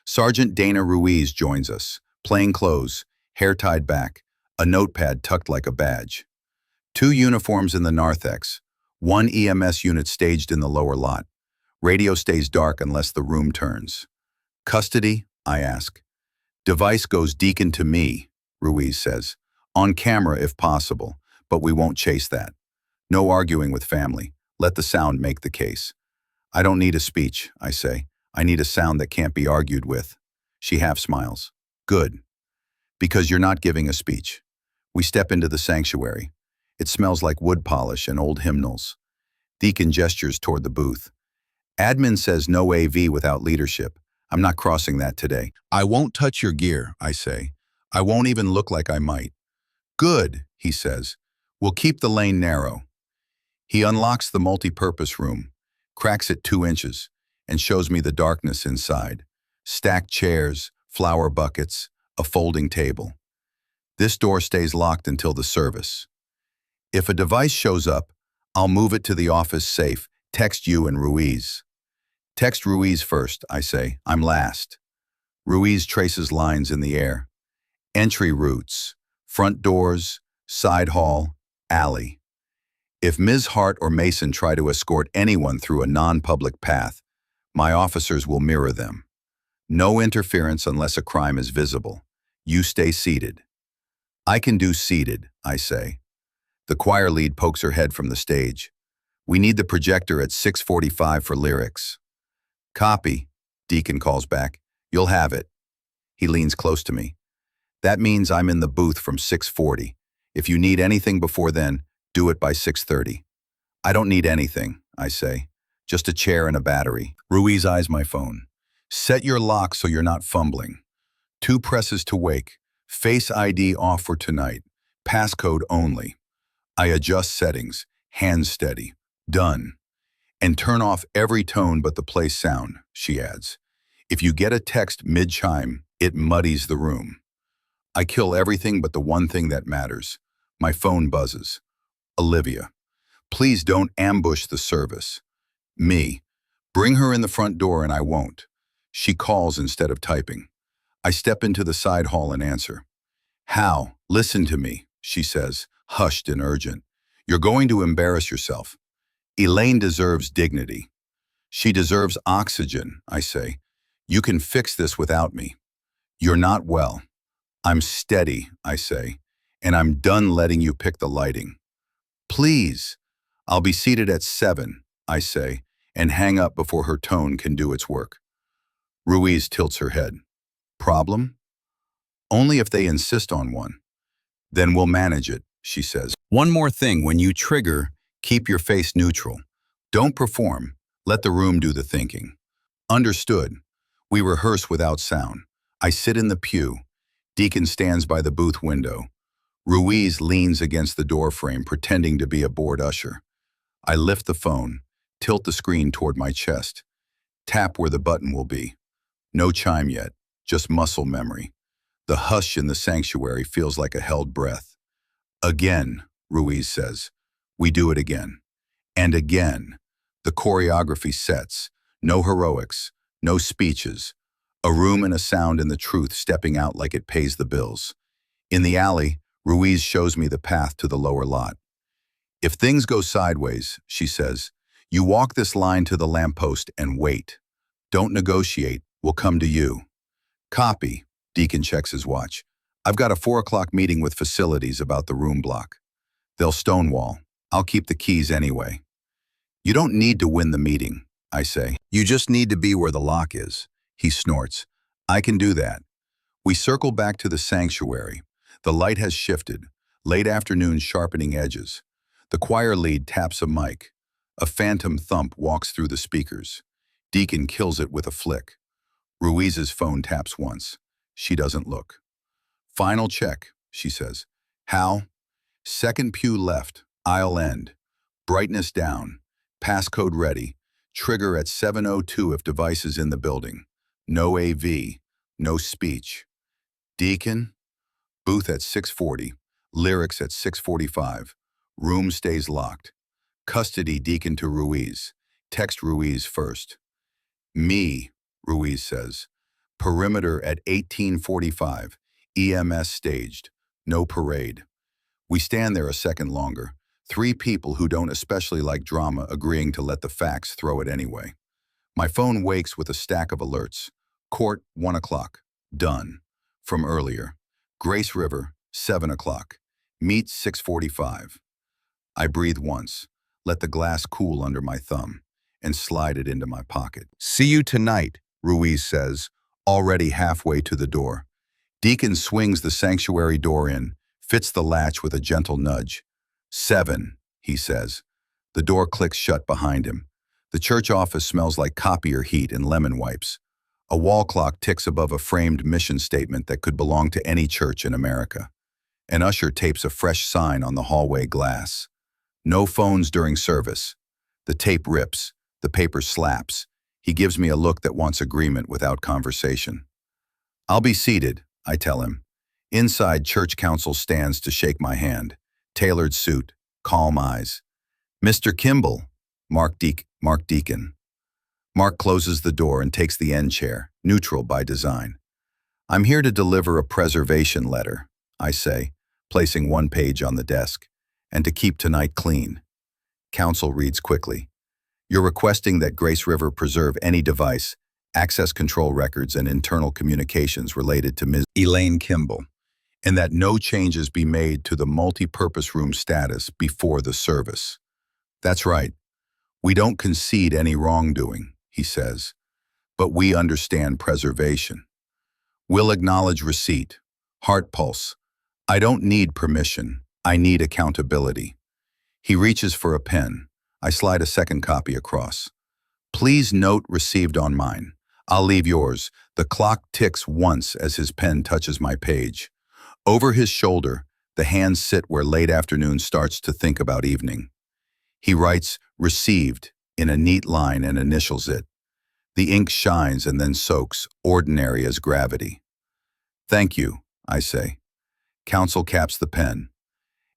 Speaker 1: Sergeant Dana Ruiz joins us, plain clothes, hair tied back, a notepad tucked like a badge. Two uniforms in the narthex, one EMS unit staged in the lower lot. Radio stays dark unless the room turns. Custody? I ask. Device goes Deacon to me, Ruiz says. On camera if possible, but we won't chase that. No arguing with family. Let the sound make the case. I don't need a speech, I say. I need a sound that can't be argued with. She half smiles. Good. Because you're not giving a speech. We step into the sanctuary. It smells like wood polish and old hymnals. Deacon gestures toward the booth. Admin says no AV without leadership. I'm not crossing that today. I won't touch your gear, I say. I won't even look like I might. Good, he says. We'll keep the lane narrow. He unlocks the multi-purpose room, cracks it 2 inches, and shows me the darkness inside. Stacked chairs, flower buckets, a folding table. This door stays locked until the service. If a device shows up, I'll move it to the office safe, text you and Ruiz. Text Ruiz first, I say. I'm last. Ruiz traces lines in the air. Entry routes, front doors, side hall, alley. If Ms. Hart or Mason try to escort anyone through a non-public path, my officers will mirror them. No interference unless a crime is visible. You stay seated. I can do seated, I say. The choir lead pokes her head from the stage. We need the projector at 6:45 for lyrics. Copy, Deacon calls back. You'll have it. He leans close to me. That means I'm in the booth from 6:40. If you need anything before then, do it by 6:30. I don't need anything, I say. Just a chair and a battery. Ruiz eyes my phone. Set your lock so you're not fumbling. 2 presses to wake. Face ID off for tonight. Passcode only. I adjust settings. Hands steady. Done. And turn off every tone but the play sound, she adds. If you get a text mid-chime, it muddies the room. I kill everything but the one thing that matters. My phone buzzes. Olivia. Please don't ambush the service. Me. Bring her in the front door and I won't. She calls instead of typing. I step into the side hall and answer. Hal, listen to me, she says, hushed and urgent. You're going to embarrass yourself. Elaine deserves dignity. She deserves oxygen, I say. You can fix this without me. You're not well. I'm steady, I say, and I'm done letting you pick the lighting. Please. I'll be seated at 7, I say, and hang up before her tone can do its work. Ruiz tilts her head. Problem? Only if they insist on one. Then we'll manage it, she says. One more thing, when you trigger, keep your face neutral. Don't perform. Let the room do the thinking. Understood. We rehearse without sound. I sit in the pew. Deacon stands by the booth window. Ruiz leans against the door frame, pretending to be a bored usher. I lift the phone, tilt the screen toward my chest. Tap where the button will be. No chime yet, just muscle memory. The hush in the sanctuary feels like a held breath. Again, Ruiz says. We do it again. And again. The choreography sets. No heroics, no speeches. A room and a sound and the truth stepping out like it pays the bills. In the alley, Ruiz shows me the path to the lower lot. If things go sideways, she says, you walk this line to the lamppost and wait. Don't negotiate, we'll come to you. Copy, Deacon checks his watch. I've got a 4 o'clock meeting with facilities about the room block. They'll stonewall. I'll keep the keys anyway. You don't need to win the meeting, I say. You just need to be where the lock is. He snorts. I can do that. We circle back to the sanctuary. The light has shifted. Late afternoon sharpening edges. The choir lead taps a mic. A phantom thump walks through the speakers. Deacon kills it with a flick. Ruiz's phone taps once. She doesn't look. Final check, she says. Hal? Second pew left. Aisle end. Brightness down. Passcode ready. Trigger at 7:02 if device is in the building. No AV. No speech. Deacon? Booth at 6:40. Lyrics at 6:45. Room stays locked. Custody Deacon to Ruiz. Text Ruiz first. Me, Ruiz says. Perimeter at 18:45. EMS staged. No parade. We stand there a second longer. Three people who don't especially like drama agreeing to let the facts throw it anyway. My phone wakes with a stack of alerts. Court, 1 o'clock. Done. From earlier. Grace River, 7 o'clock. Meet 6:45. I breathe once, let the glass cool under my thumb, and slide it into my pocket. See you tonight, Ruiz says, already halfway to the door. Deacon swings the sanctuary door in, fits the latch with a gentle nudge. 7, he says. The door clicks shut behind him. The church office smells like copier heat and lemon wipes. A wall clock ticks above a framed mission statement that could belong to any church in America. An usher tapes a fresh sign on the hallway glass. No phones during service. The tape rips. The paper slaps. He gives me a look that wants agreement without conversation. I'll be seated, I tell him. Inside, church council stands to shake my hand. Tailored suit, calm eyes. Mr. Kimball, Mark Deacon. Mark closes the door and takes the end chair, neutral by design. I'm here to deliver a preservation letter, I say, placing one page on the desk, and to keep tonight clean. Counsel reads quickly. You're requesting that Grace River preserve any device, access control records, and internal communications related to Ms. Elaine Kimball, and that no changes be made to the multi-purpose room status before the service. That's right. We don't concede any wrongdoing, he says, but we understand preservation. We'll acknowledge receipt, heart pulse. I don't need permission. I need accountability. He reaches for a pen. I slide a second copy across. Please note received on mine. I'll leave yours. The clock ticks once as his pen touches my page. Over his shoulder, the hands sit where late afternoon starts to think about evening. He writes received in a neat line and initials it. The ink shines and then soaks, ordinary as gravity. Thank you, I say. Counsel caps the pen.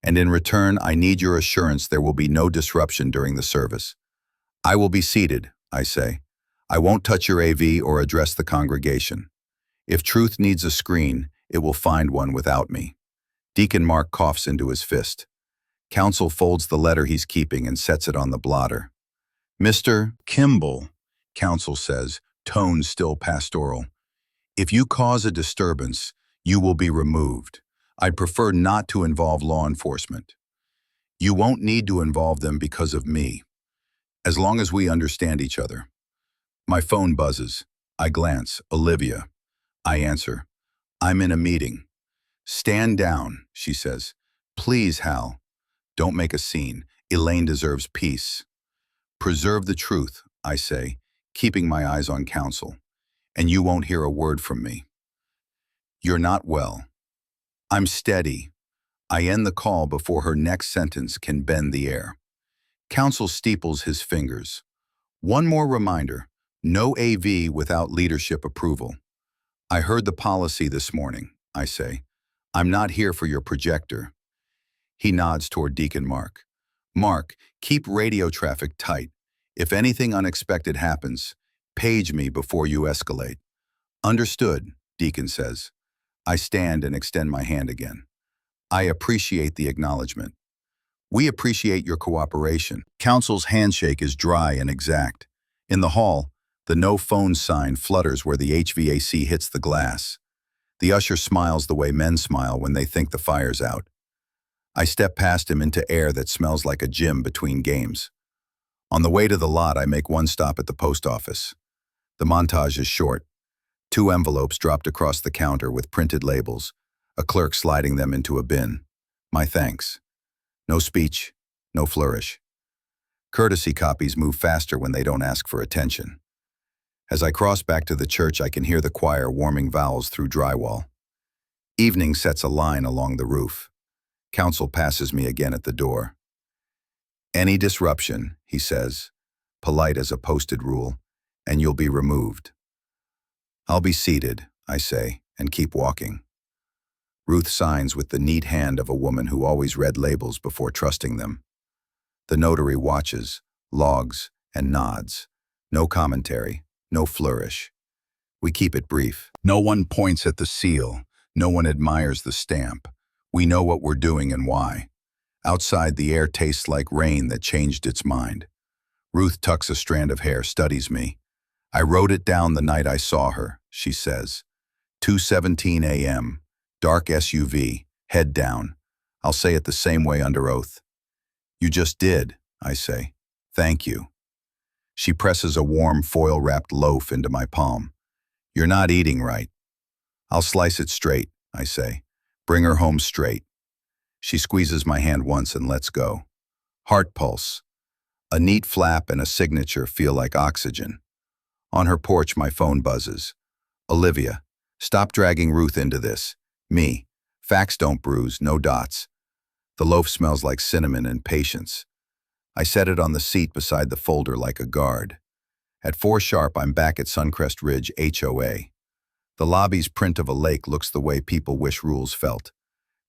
Speaker 1: And in return, I need your assurance there will be no disruption during the service. I will be seated, I say. I won't touch your AV or address the congregation. If truth needs a screen, it will find one without me. Deacon Mark coughs into his fist. Counsel folds the letter he's keeping and sets it on the blotter. Mr. Kimball, Counsel says, tone still pastoral. If you cause a disturbance, you will be removed. I'd prefer not to involve law enforcement. You won't need to involve them because of me, as long as we understand each other. My phone buzzes. I glance. Olivia. I answer. I'm in a meeting. Stand down, she says. Please, Hal. Don't make a scene. Elaine deserves peace. Preserve the truth, I say, keeping my eyes on Counsel, and you won't hear a word from me. You're not well. I'm steady. I end the call before her next sentence can bend the air. Counsel steeples his fingers. One more reminder, no AV without leadership approval. I heard the policy this morning, I say. I'm not here for your projector. He nods toward Deacon Mark. Mark, keep radio traffic tight. If anything unexpected happens, page me before you escalate. Understood, Deacon says. I stand and extend my hand again. I appreciate the acknowledgement. We appreciate your cooperation. Counsel's handshake is dry and exact. In the hall, the no phone sign flutters where the HVAC hits the glass. The usher smiles the way men smile when they think the fire's out. I step past him into air that smells like a gym between games. On the way to the lot, I make one stop at the post office. The montage is short. 2 envelopes dropped across the counter with printed labels, a clerk sliding them into a bin. My thanks. No speech, no flourish. Courtesy copies move faster when they don't ask for attention. As I cross back to the church, I can hear the choir warming vowels through drywall. Evening sets a line along the roof. Counsel passes me again at the door. Any disruption, he says, polite as a posted rule, and you'll be removed. I'll be seated, I say, and keep walking. Ruth signs with the neat hand of a woman who always read labels before trusting them. The notary watches, logs, and nods. No commentary, no flourish. We keep it brief. No one points at the seal. No one admires the stamp. We know what we're doing and why. Outside, the air tastes like rain that changed its mind. Ruth tucks a strand of hair, studies me. I wrote it down the night I saw her, she says. 2:17 a.m., dark SUV, head down. I'll say it the same way under oath. You just did, I say. Thank you. She presses a warm foil-wrapped loaf into my palm. You're not eating right. I'll slice it straight, I say. Bring her home straight. She squeezes my hand once and lets go. Heart pulse. A neat flap and a signature feel like oxygen. On her porch, my phone buzzes. Olivia, stop dragging Ruth into this. Me. Facts don't bruise, no dots. The loaf smells like cinnamon and patience. I set it on the seat beside the folder like a guard. At 4 sharp, I'm back at Suncrest Ridge HOA. The lobby's print of a lake looks the way people wish rules felt.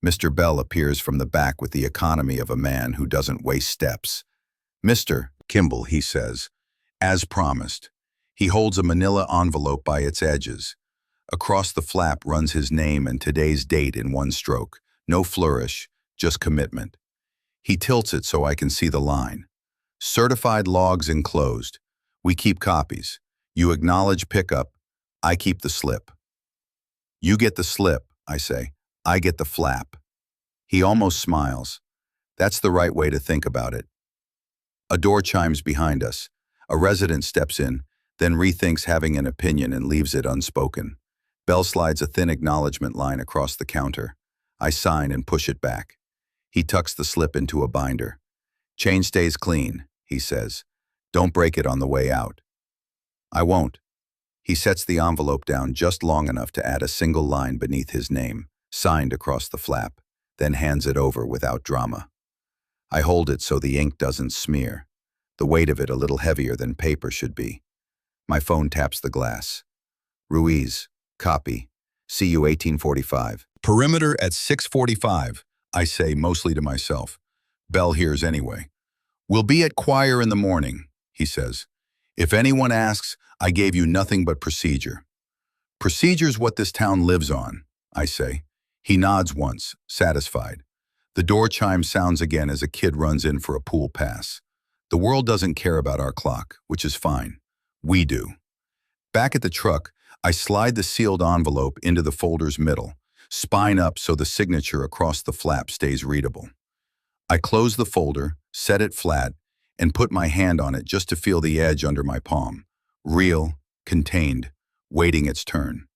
Speaker 1: Mr. Bell appears from the back with the economy of a man who doesn't waste steps. Mr. Kimball, he says, as promised. He holds a manila envelope by its edges. Across the flap runs his name and today's date in one stroke. No flourish, just commitment. He tilts it so I can see the line. Certified logs enclosed. We keep copies. You acknowledge pickup. I keep the slip. You get the slip, I say. I get the flap. He almost smiles. That's the right way to think about it. A door chimes behind us. A resident steps in, then rethinks having an opinion and leaves it unspoken. Bell slides a thin acknowledgement line across the counter. I sign and push it back. He tucks the slip into a binder. Chain stays clean, he says. Don't break it on the way out. I won't. He sets the envelope down just long enough to add a single line beneath his name, signed across the flap, then hands it over without drama. I hold it so the ink doesn't smear, the weight of it a little heavier than paper should be. My phone taps the glass. Ruiz, copy. See you 1845. Perimeter at 6:45, I say mostly to myself. Bell hears anyway. We'll be at choir in the morning, he says. If anyone asks, I gave you nothing but procedure. Procedure's what this town lives on, I say. He nods once, satisfied. The door chime sounds again as a kid runs in for a pool pass. The world doesn't care about our clock, which is fine. We do. Back at the truck, I slide the sealed envelope into the folder's middle, spine up so the signature across the flap stays readable. I close the folder, set it flat, and put my hand on it just to feel the edge under my palm. Real, contained, waiting its turn.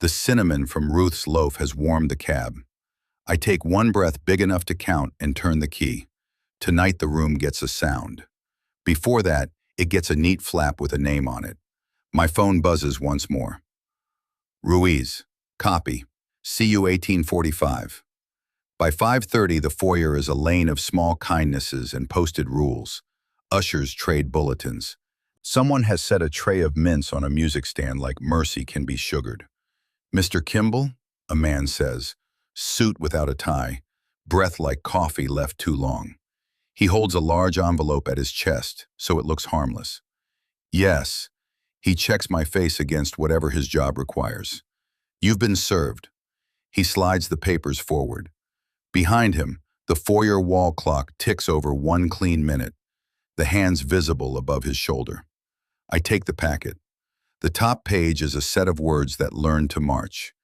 Speaker 1: The cinnamon from Ruth's loaf has warmed the cab. I take one breath big enough to count and turn the key. Tonight the room gets a sound. Before that, it gets a neat flap with a name on it. My phone buzzes once more. Ruiz, copy. See you 1845. By 5:30, the foyer is a lane of small kindnesses and posted rules. Ushers trade bulletins. Someone has set a tray of mints on a music stand like mercy can be sugared. Mr. Kimball, a man says, suit without a tie, breath like coffee left too long. He holds a large envelope at his chest, so it looks harmless. Yes, he checks my face against whatever his job requires. You've been served. He slides the papers forward. Behind him, the foyer wall clock ticks over 1 clean minute, the hands visible above his shoulder. I take the packet. The top page is a set of words that learn to march.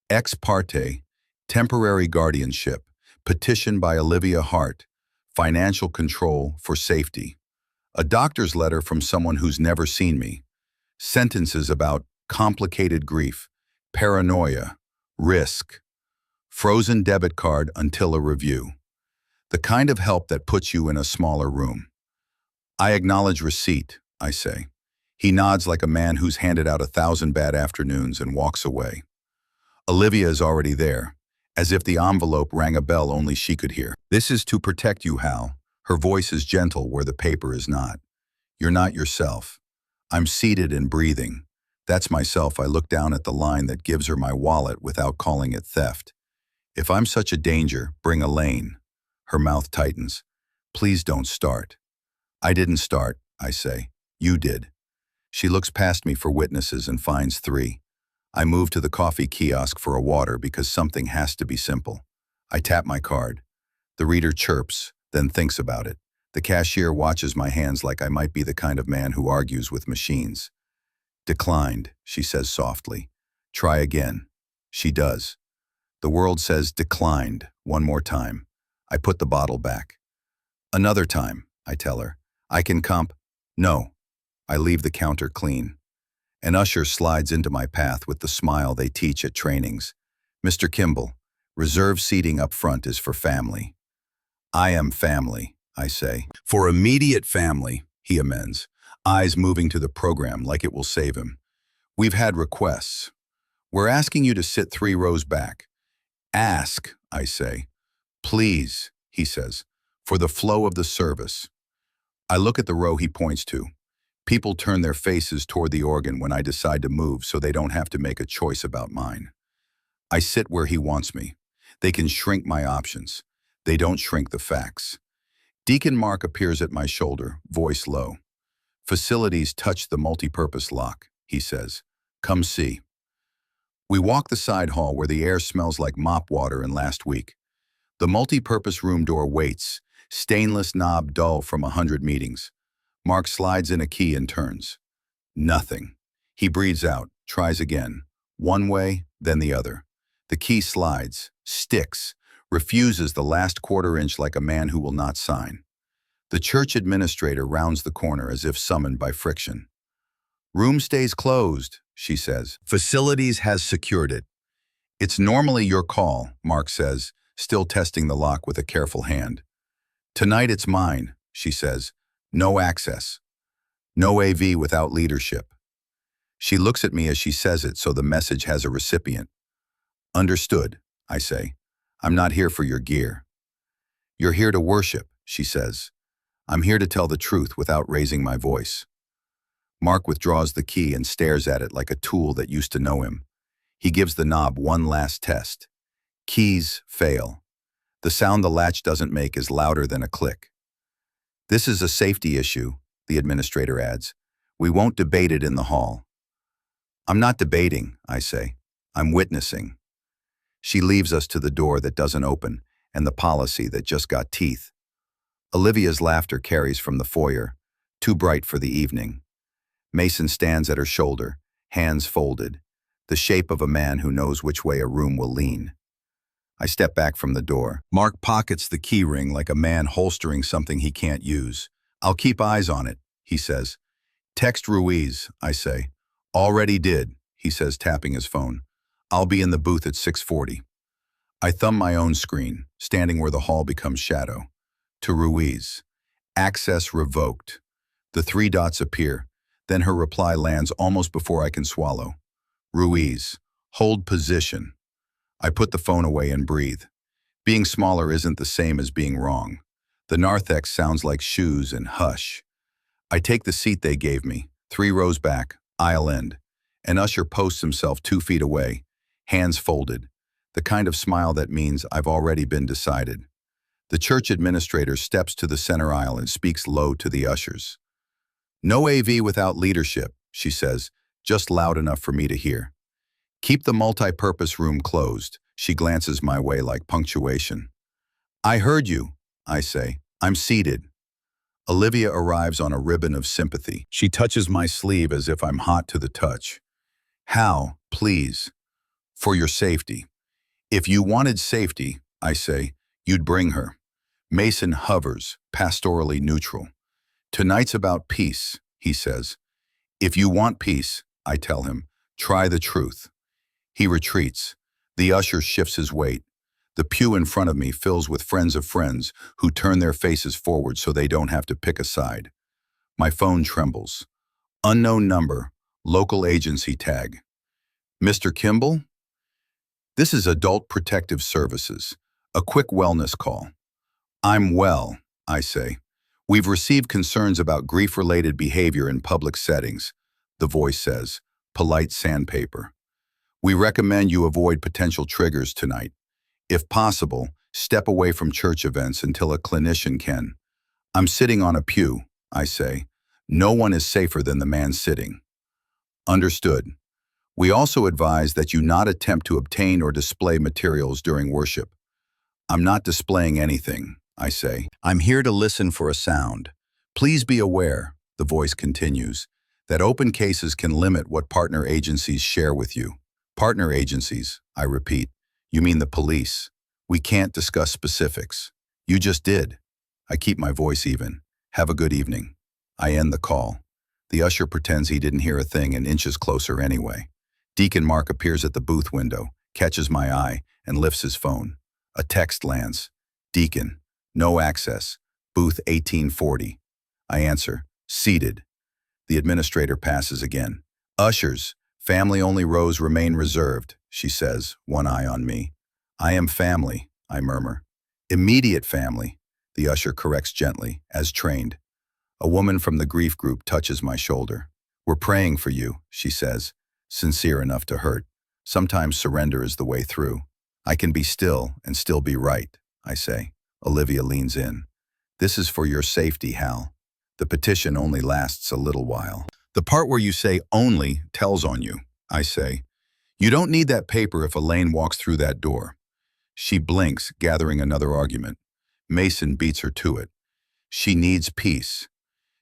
Speaker 1: Ex parte, temporary guardianship, petition by Olivia Hart, financial control for safety. A doctor's letter from someone who's never seen me. Sentences about complicated grief, paranoia, risk. Frozen debit card until a review. The kind of help that puts you in a smaller room. I acknowledge receipt, I say. He nods like a man who's handed out 1,000 bad afternoons and walks away. Olivia is already there, as if the envelope rang a bell only she could hear. This is to protect you, Hal. Her voice is gentle where the paper is not. You're not yourself. I'm seated and breathing. That's myself. I look down at the line that gives her my wallet without calling it theft. If I'm such a danger, bring a lane. Her mouth tightens. Please don't start. I didn't start, I say. You did. She looks past me for witnesses and finds 3. I move to the coffee kiosk for a water because something has to be simple. I tap my card. The reader chirps, then thinks about it. The cashier watches my hands like I might be the kind of man who argues with machines. Declined, she says softly. Try again. She does. The world says declined one more time. I put the bottle back. Another time, I tell her. I can comp. No. I leave the counter clean. An usher slides into my path with the smile they teach at trainings. Mr. Kimball, reserved seating up front is for family. I am family, I say. For immediate family, he amends, eyes moving to the program like it will save him. We've had requests. We're asking you to sit 3 rows back. Ask, I say. Please, he says, for the flow of the service. I look at the row he points to. People turn their faces toward the organ when I decide to move so they don't have to make a choice about mine. I sit where he wants me. They can shrink my options. They don't shrink the facts. Deacon Mark appears at my shoulder, voice low. Facilities touch the multi-purpose lock, he says. Come see. We walk the side hall where the air smells like mop water and last week. The multi-purpose room door waits, stainless knob dull from 100 meetings. Mark slides in a key and turns. Nothing. He breathes out, tries again. One way, then the other. The key slides, sticks, refuses the last quarter-inch like a man who will not sign. The church administrator rounds the corner as if summoned by friction. Room stays closed, she says. Facilities has secured it. It's normally your call, Mark says, still testing the lock with a careful hand. Tonight it's mine, she says. No access. No AV without leadership. She looks at me as she says it, so the message has a recipient. Understood, I say. I'm not here for your gear. You're here to worship, she says. I'm here to tell the truth without raising my voice. Mark withdraws the key and stares at it like a tool that used to know him. He gives the knob one last test. Keys fail. The sound the latch doesn't make is louder than a click. This is a safety issue, the administrator adds. We won't debate it in the hall. I'm not debating, I say. I'm witnessing. She leaves us to the door that doesn't open and the policy that just got teeth. Olivia's laughter carries from the foyer, too bright for the evening. Mason stands at her shoulder, hands folded, the shape of a man who knows which way a room will lean. I step back from the door. Mark pockets the key ring like a man holstering something he can't use. I'll keep eyes on it, he says. Text Ruiz, I say. Already did, he says, tapping his phone. I'll be in the booth at 6:40. I thumb my own screen, standing where the hall becomes shadow. To Ruiz. Access revoked. The 3 dots appear, then her reply lands almost before I can swallow. Ruiz. Hold position. I put the phone away and breathe. Being smaller isn't the same as being wrong. The narthex sounds like shoes and hush. I take the seat they gave me, 3 rows back, aisle end. An usher posts himself 2 feet away, hands folded, the kind of smile that means I've already been decided. The church administrator steps to the center aisle and speaks low to the ushers. No AV without leadership, she says, just loud enough for me to hear. Keep the multi-purpose room closed. She glances my way like punctuation. I heard you, I say. I'm seated. Olivia arrives on a ribbon of sympathy. She touches my sleeve as if I'm hot to the touch. How, please? For your safety. If you wanted safety, I say, you'd bring her. Mason hovers, pastorally neutral. Tonight's about peace, he says. If you want peace, I tell him, try the truth. He retreats. The usher shifts his weight. The pew in front of me fills with friends of friends who turn their faces forward so they don't have to pick a side. My phone trembles. Unknown number, local agency tag. Mr. Kimball? This is Adult Protective Services, a quick wellness call. I'm well, I say. We've received concerns about grief-related behavior in public settings, the voice says, polite sandpaper. We recommend you avoid potential triggers tonight. If possible, step away from church events until a clinician can. I'm sitting on a pew, I say. No one is safer than the man sitting. Understood. We also advise that you not attempt to obtain or display materials during worship. I'm not displaying anything, I say. I'm here to listen for a sound. Please be aware, the voice continues, that open cases can limit what partner agencies share with you. Partner agencies, I repeat. You mean the police. We can't discuss specifics. You just did. I keep my voice even. Have a good evening. I end the call. The usher pretends he didn't hear a thing and inches closer anyway. Deacon Mark appears at the booth window, catches my eye, and lifts his phone. A text lands. Deacon, no access, booth 1840. I answer, seated. The administrator passes again. Ushers, family-only rows remain reserved, she says, one eye on me. I am family, I murmur. Immediate family, the usher corrects gently, as trained. A woman from the grief group touches my shoulder. We're praying for you, she says, sincere enough to hurt. Sometimes surrender is the way through. I can be still and still be right, I say. Olivia leans in. This is for your safety, Hal. The petition only lasts a little while. The part where you say only tells on you, I say. You don't need that paper if Elaine walks through that door. She blinks, gathering another argument. Mason beats her to it. She needs peace.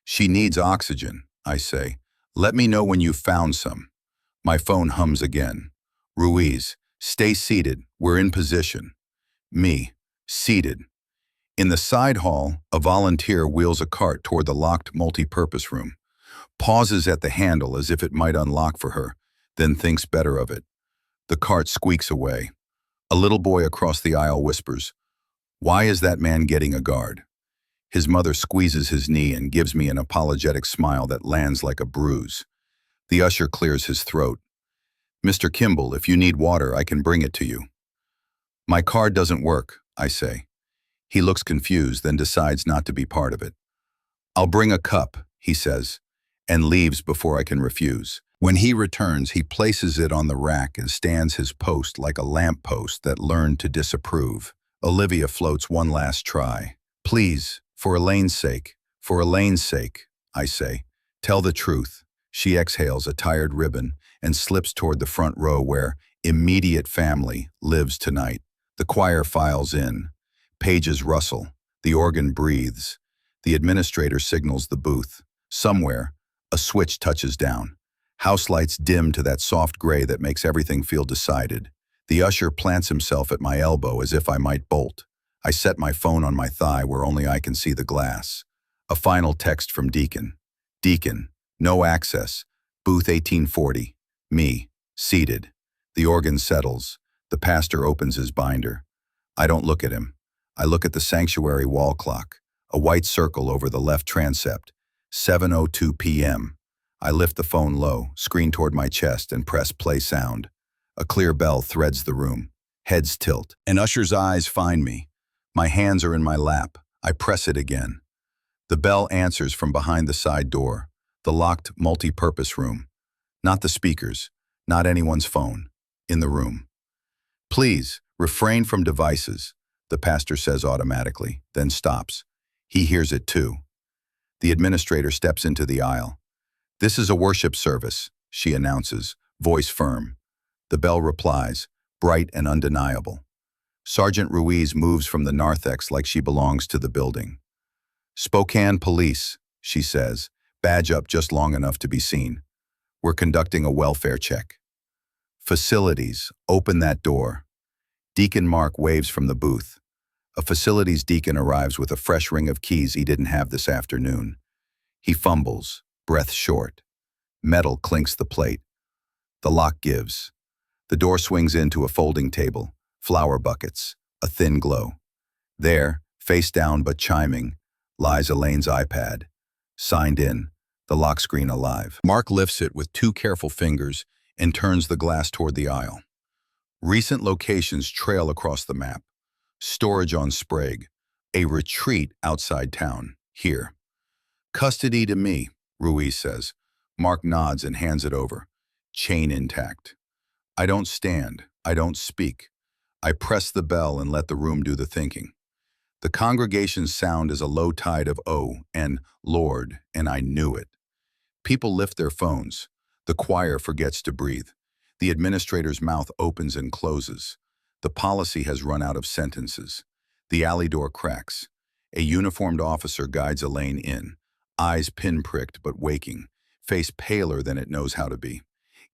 Speaker 1: She needs oxygen, I say. Let me know when you've found some. My phone hums again. Ruiz, stay seated. We're in position. Me, seated. In the side hall, a volunteer wheels a cart toward the locked multi-purpose room. Pauses at the handle as if it might unlock for her, then thinks better of it. The cart squeaks away. A little boy across the aisle whispers, "Why is that man getting a guard?" His mother squeezes his knee and gives me an apologetic smile that lands like a bruise. The usher clears his throat. "Mr. Kimball, if you need water, I can bring it to you." My card doesn't work, I say. He looks confused, then decides not to be part of it. "I'll bring a cup," he says, and leaves before I can refuse. When he returns, he places it on the rack and stands his post like a lamppost that learned to disapprove. Olivia floats one last try. "Please, for Elaine's sake, I say, tell the truth." She exhales a tired ribbon and slips toward the front row where immediate family lives tonight. The choir files in. Pages rustle. The organ breathes. The administrator signals the booth. Somewhere, a switch touches down. House lights dim to that soft gray that makes everything feel decided. The usher plants himself at my elbow as if I might bolt. I set my phone on my thigh where only I can see the glass. A final text from Deacon. Deacon, no access. Booth 1840. Me, seated. The organ settles. The pastor opens his binder. I don't look at him. I look at the sanctuary wall clock. A white circle over the left transept. 7:02 p.m. I lift the phone low, screen toward my chest, and press play sound. A clear bell threads the room. Heads tilt. An usher's eyes find me. My hands are in my lap. I press it again. The bell answers from behind the side door, the locked multi-purpose room. Not the speakers, not anyone's phone. In the room. "Please, refrain from devices," the pastor says automatically, then stops. He hears it too. The administrator steps into the aisle. "This is a worship service," she announces, voice firm. The bell replies, bright and undeniable. Sergeant Ruiz moves from the narthex like she belongs to the building. "Spokane Police," she says, badge up just long enough to be seen. "We're conducting a welfare check." "Facilities, open that door." Deacon Mark waves from the booth. A facilities deacon arrives with a fresh ring of keys he didn't have this afternoon. He fumbles, breath short. Metal clinks the plate. The lock gives. The door swings into a folding table, flower buckets, a thin glow. There, face down but chiming, lies Elaine's iPad. Signed in, the lock screen alive. Mark lifts it with two careful fingers and turns the glass toward the aisle. Recent locations trail across the map. Storage on Sprague. A retreat outside town, here. "Custody to me," Ruiz says. Mark nods and hands it over. Chain intact. I don't stand. I don't speak. I press the bell and let the room do the thinking. The congregation's sound is a low tide of "Oh" and "Lord," and I knew it. People lift their phones. The choir forgets to breathe. The administrator's mouth opens and closes. The policy has run out of sentences. The alley door cracks. A uniformed officer guides Elaine in, eyes pinpricked but waking, face paler than it knows how to be.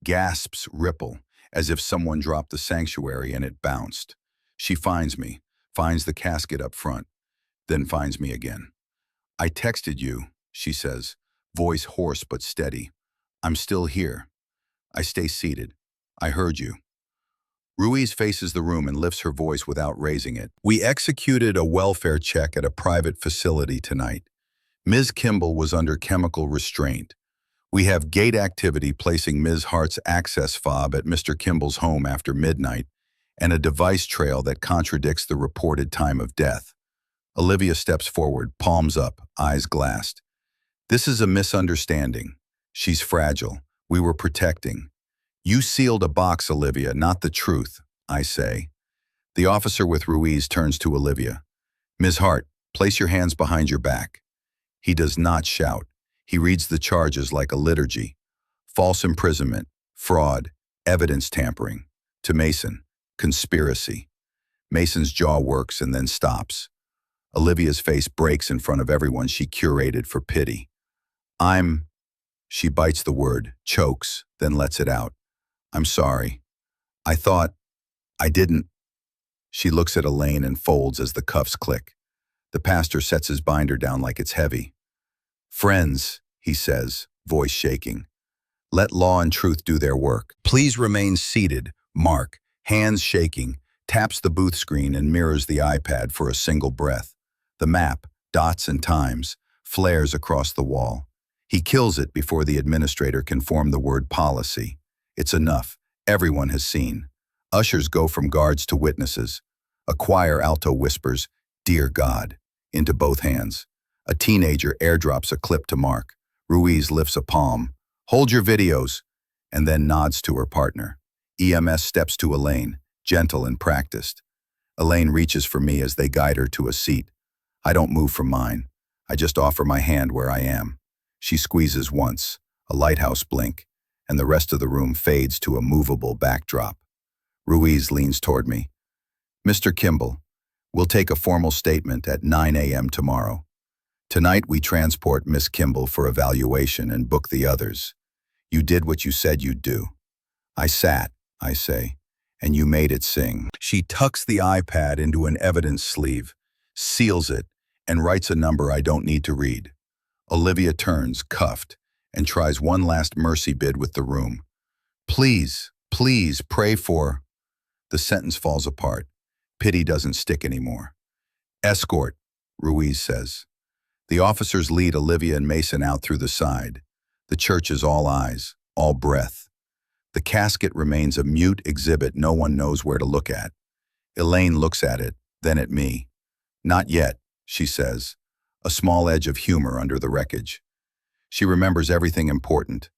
Speaker 1: Gasps ripple, as if someone dropped the sanctuary and it bounced. She finds me, finds the casket up front, then finds me again. "I texted you," she says, voice hoarse but steady. "I'm still here." I stay seated. "I heard you." Ruiz faces the room and lifts her voice without raising it. "We executed a welfare check at a private facility tonight. Ms. Kimball was under chemical restraint. We have gate activity placing Ms. Hart's access fob at Mr. Kimball's home after midnight and a device trail that contradicts the reported time of death." Olivia steps forward, palms up, eyes glassed. "This is a misunderstanding. She's fragile. We were protecting." "You sealed a box, Olivia, not the truth," I say. The officer with Ruiz turns to Olivia. "Ms. Hart, place your hands behind your back." He does not shout. He reads the charges like a liturgy. False imprisonment, fraud, evidence tampering. To Mason, conspiracy. Mason's jaw works and then stops. Olivia's face breaks in front of everyone she curated for pity. She bites the word, chokes, then lets it out. "I'm sorry. I didn't." She looks at Elaine and folds as the cuffs click. The pastor sets his binder down like it's heavy. "Friends," he says, voice shaking. "Let law and truth do their work. Please remain seated." Mark, hands shaking, taps the booth screen and mirrors the iPad for a single breath. The map, dots and times, flares across the wall. He kills it before the administrator can form the word policy. It's enough. Everyone has seen. Ushers go from guards to witnesses. A choir alto whispers, "Dear God," into both hands. A teenager airdrops a clip to Mark. Ruiz lifts a palm. "Hold your videos," and then nods to her partner. EMS steps to Elaine, gentle and practiced. Elaine reaches for me as they guide her to a seat. I don't move from mine. I just offer my hand where I am. She squeezes once, a lighthouse blink, and the rest of the room fades to a movable backdrop. Ruiz leans toward me. "Mr. Kimball, we'll take a formal statement at 9 a.m. tomorrow. Tonight we transport Miss Kimball for evaluation and book the others. You did what you said you'd do." "I sat," I say, "and you made it sing." She tucks the iPad into an evidence sleeve, seals it, and writes a number I don't need to read. Olivia turns, cuffed, and tries one last mercy bid with the room. "Please, please, pray for..." The sentence falls apart. Pity doesn't stick anymore. "Escort," Ruiz says. The officers lead Olivia and Mason out through the side. The church is all eyes, all breath. The casket remains a mute exhibit no one knows where to look at. Elaine looks at it, then at me. "Not yet," she says, a small edge of humor under the wreckage. She remembers everything important.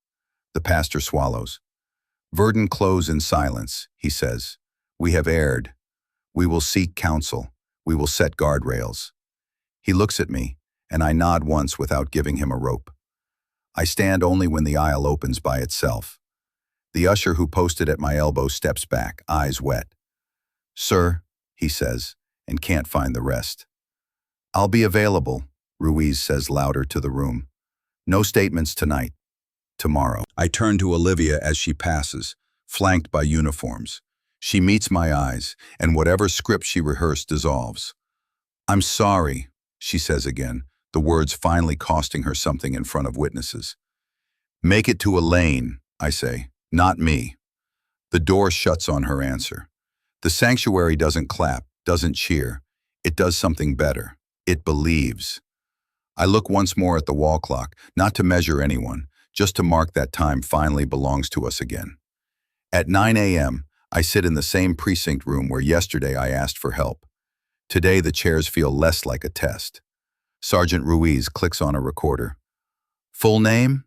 Speaker 1: The pastor swallows. "Verdun close in silence," he says. "We have erred. We will seek counsel. We will set guardrails." He looks at me, and I nod once without giving him a rope. I stand only when the aisle opens by itself. The usher who posted at my elbow steps back, eyes wet. "Sir," he says, and can't find the rest. "I'll be available," Ruiz says louder to the room. "No statements tonight. Tomorrow." I turn to Olivia as she passes, flanked by uniforms. She meets my eyes, and whatever script she rehearsed dissolves. "I'm sorry," she says again, the words finally costing her something in front of witnesses. "Make it to Elaine," I say, "not me." The door shuts on her answer. The sanctuary doesn't clap, doesn't cheer. It does something better. It believes. I look once more at the wall clock, not to measure anyone, just to mark that time finally belongs to us again. At 9 a.m., I sit in the same precinct room where yesterday I asked for help. Today the chairs feel less like a test. Sergeant Ruiz clicks on a recorder. "Full name?"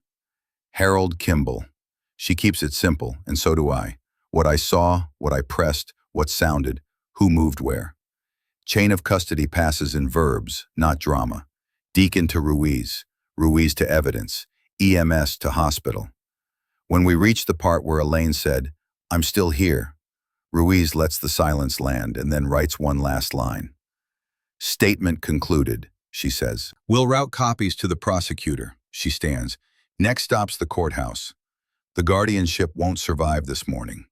Speaker 1: "Harold Kimball." She keeps it simple, and so do I. What I saw, what I pressed, what sounded, Who moved where? Chain of custody passes in verbs, not drama. Deacon to Ruiz, Ruiz to evidence, EMS to hospital. When we reached the part where Elaine said, "I'm still here," Ruiz lets the silence land and then writes one last line. "Statement concluded," she says. "We'll route copies to the prosecutor," she stands. "Next stop's the courthouse. The guardianship won't survive this morning."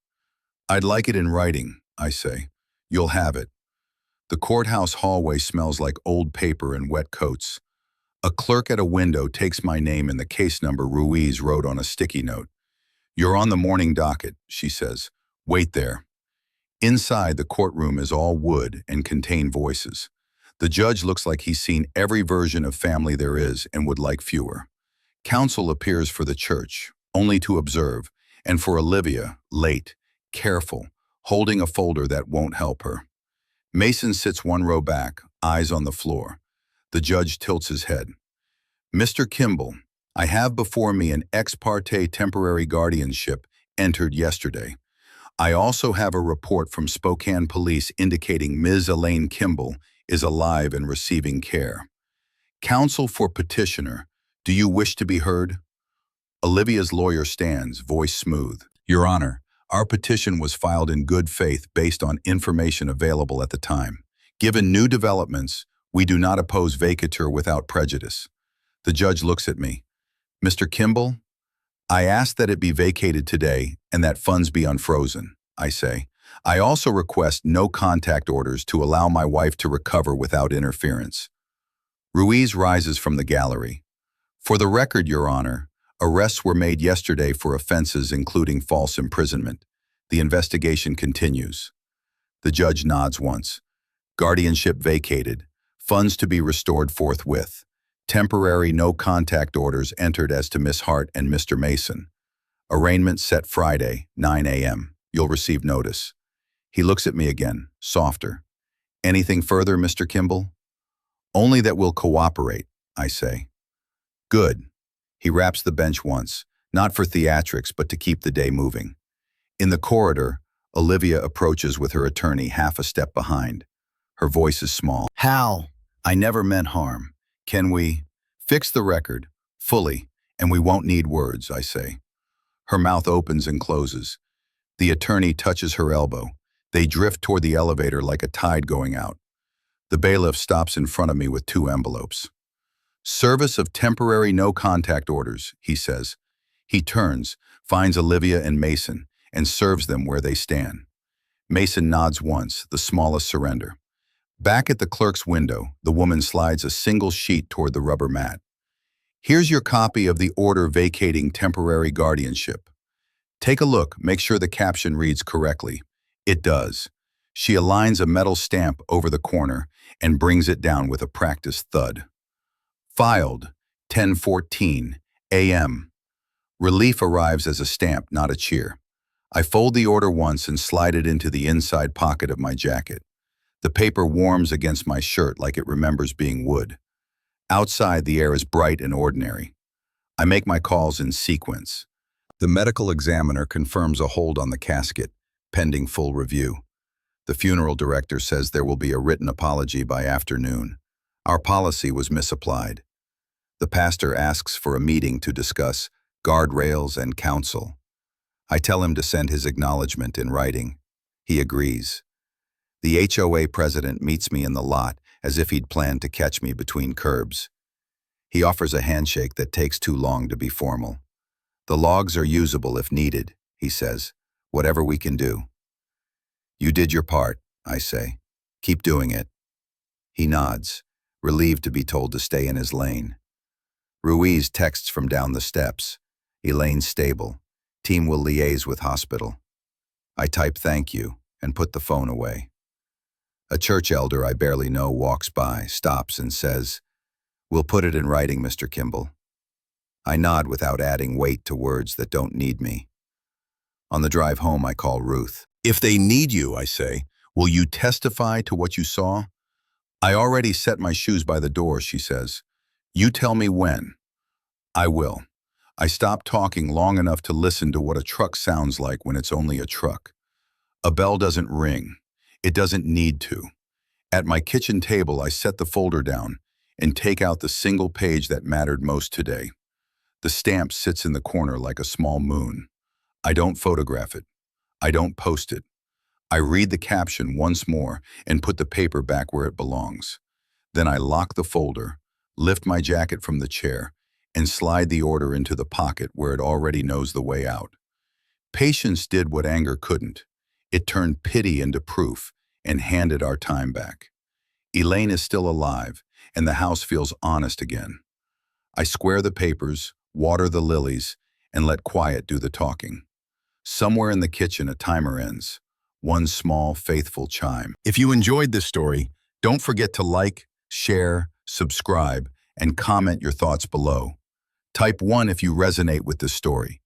Speaker 1: "I'd like it in writing," I say. "You'll have it." The courthouse hallway smells like old paper and wet coats. A clerk at a window takes my name and the case number Ruiz wrote on a sticky note. "You're on the morning docket," she says. "Wait there." Inside, the courtroom is all wood and contain voices. The judge looks like he's seen every version of family there is and would like fewer. Counsel appears for the church, only to observe, and for Olivia, late, careful, holding a folder that won't help her. Mason sits one row back, eyes on the floor. The judge tilts his head. "Mr. Kimball, I have before me an ex parte temporary guardianship entered yesterday. I also have a report from Spokane Police indicating Ms. Elaine Kimball is alive and receiving care. Counsel for petitioner, do you wish to be heard?" Olivia's lawyer stands, voice smooth. "Your Honor, our petition was filed in good faith based on information available at the time. Given new developments, we do not oppose vacatur without prejudice." The judge looks at me. "Mr. Kimball, I ask that it be vacated today and that funds be unfrozen," I say. "I also request no contact orders to allow my wife to recover without interference." Ruiz rises from the gallery. "For the record, Your Honor, arrests were made yesterday for offenses including false imprisonment. The investigation continues." The judge nods once. "Guardianship vacated. Funds to be restored forthwith. Temporary no-contact orders entered as to Miss Hart and Mr. Mason. Arraignment set Friday, 9 a.m. You'll receive notice." He looks at me again, softer. "Anything further, Mr. Kimball?" "Only that we'll cooperate," I say. "Good." He raps the bench once, not for theatrics but to keep the day moving. In the corridor, Olivia approaches with her attorney half a step behind. Her voice is small. "Hal, I never meant harm. Can we fix the record fully, and we won't need words," I say. Her mouth opens and closes. The attorney touches her elbow. They drift toward the elevator like a tide going out. The bailiff stops in front of me with 2 envelopes. "Service of temporary no-contact orders," he says. He turns, finds Olivia and Mason, and serves them where they stand. Mason nods once, the smallest surrender. Back at the clerk's window, the woman slides a single sheet toward the rubber mat. "Here's your copy of the order vacating temporary guardianship. Take a look, make sure the caption reads correctly." It does. She aligns a metal stamp over the corner and brings it down with a practiced thud. "Filed, 10:14 a.m. Relief arrives as a stamp, not a cheer. I fold the order once and slide it into the inside pocket of my jacket. The paper warms against my shirt like it remembers being wood. Outside, the air is bright and ordinary. I make my calls in sequence. The medical examiner confirms a hold on the casket, pending full review. The funeral director says there will be a written apology by afternoon. Our policy was misapplied. The pastor asks for a meeting to discuss guardrails and counsel. I tell him to send his acknowledgement in writing. He agrees. The HOA president meets me in the lot as if he'd planned to catch me between curbs. He offers a handshake that takes too long to be formal. "The logs are usable if needed," he says. "Whatever we can do." "You did your part," I say. "Keep doing it." He nods, relieved to be told to stay in his lane. Ruiz texts from down the steps. "Elaine's stable. Team will liaise with hospital." I type "thank you" and put the phone away. A church elder I barely know walks by, stops and says, "We'll put it in writing, Mr. Kimball." I nod without adding weight to words that don't need me. On the drive home, I call Ruth. "If they need you," I say, "will you testify to what you saw?" "I already set my shoes by the door," she says. "You tell me when." "I will." I stop talking long enough to listen to what a truck sounds like when it's only a truck. A bell doesn't ring. It doesn't need to. At my kitchen table, I set the folder down and take out the single page that mattered most today. The stamp sits in the corner like a small moon. I don't photograph it. I don't post it. I read the caption once more and put the paper back where it belongs. Then I lock the folder, lift my jacket from the chair, and slide the order into the pocket where it already knows the way out. Patience did what anger couldn't. It turned pity into proof and handed our time back. Elaine is still alive, and the house feels honest again. I square the papers, water the lilies, and let quiet do the talking. Somewhere in the kitchen, a timer ends. One small, faithful chime. If you enjoyed this story, don't forget to like, share, subscribe, and comment your thoughts below. Type 1 if you resonate with this story.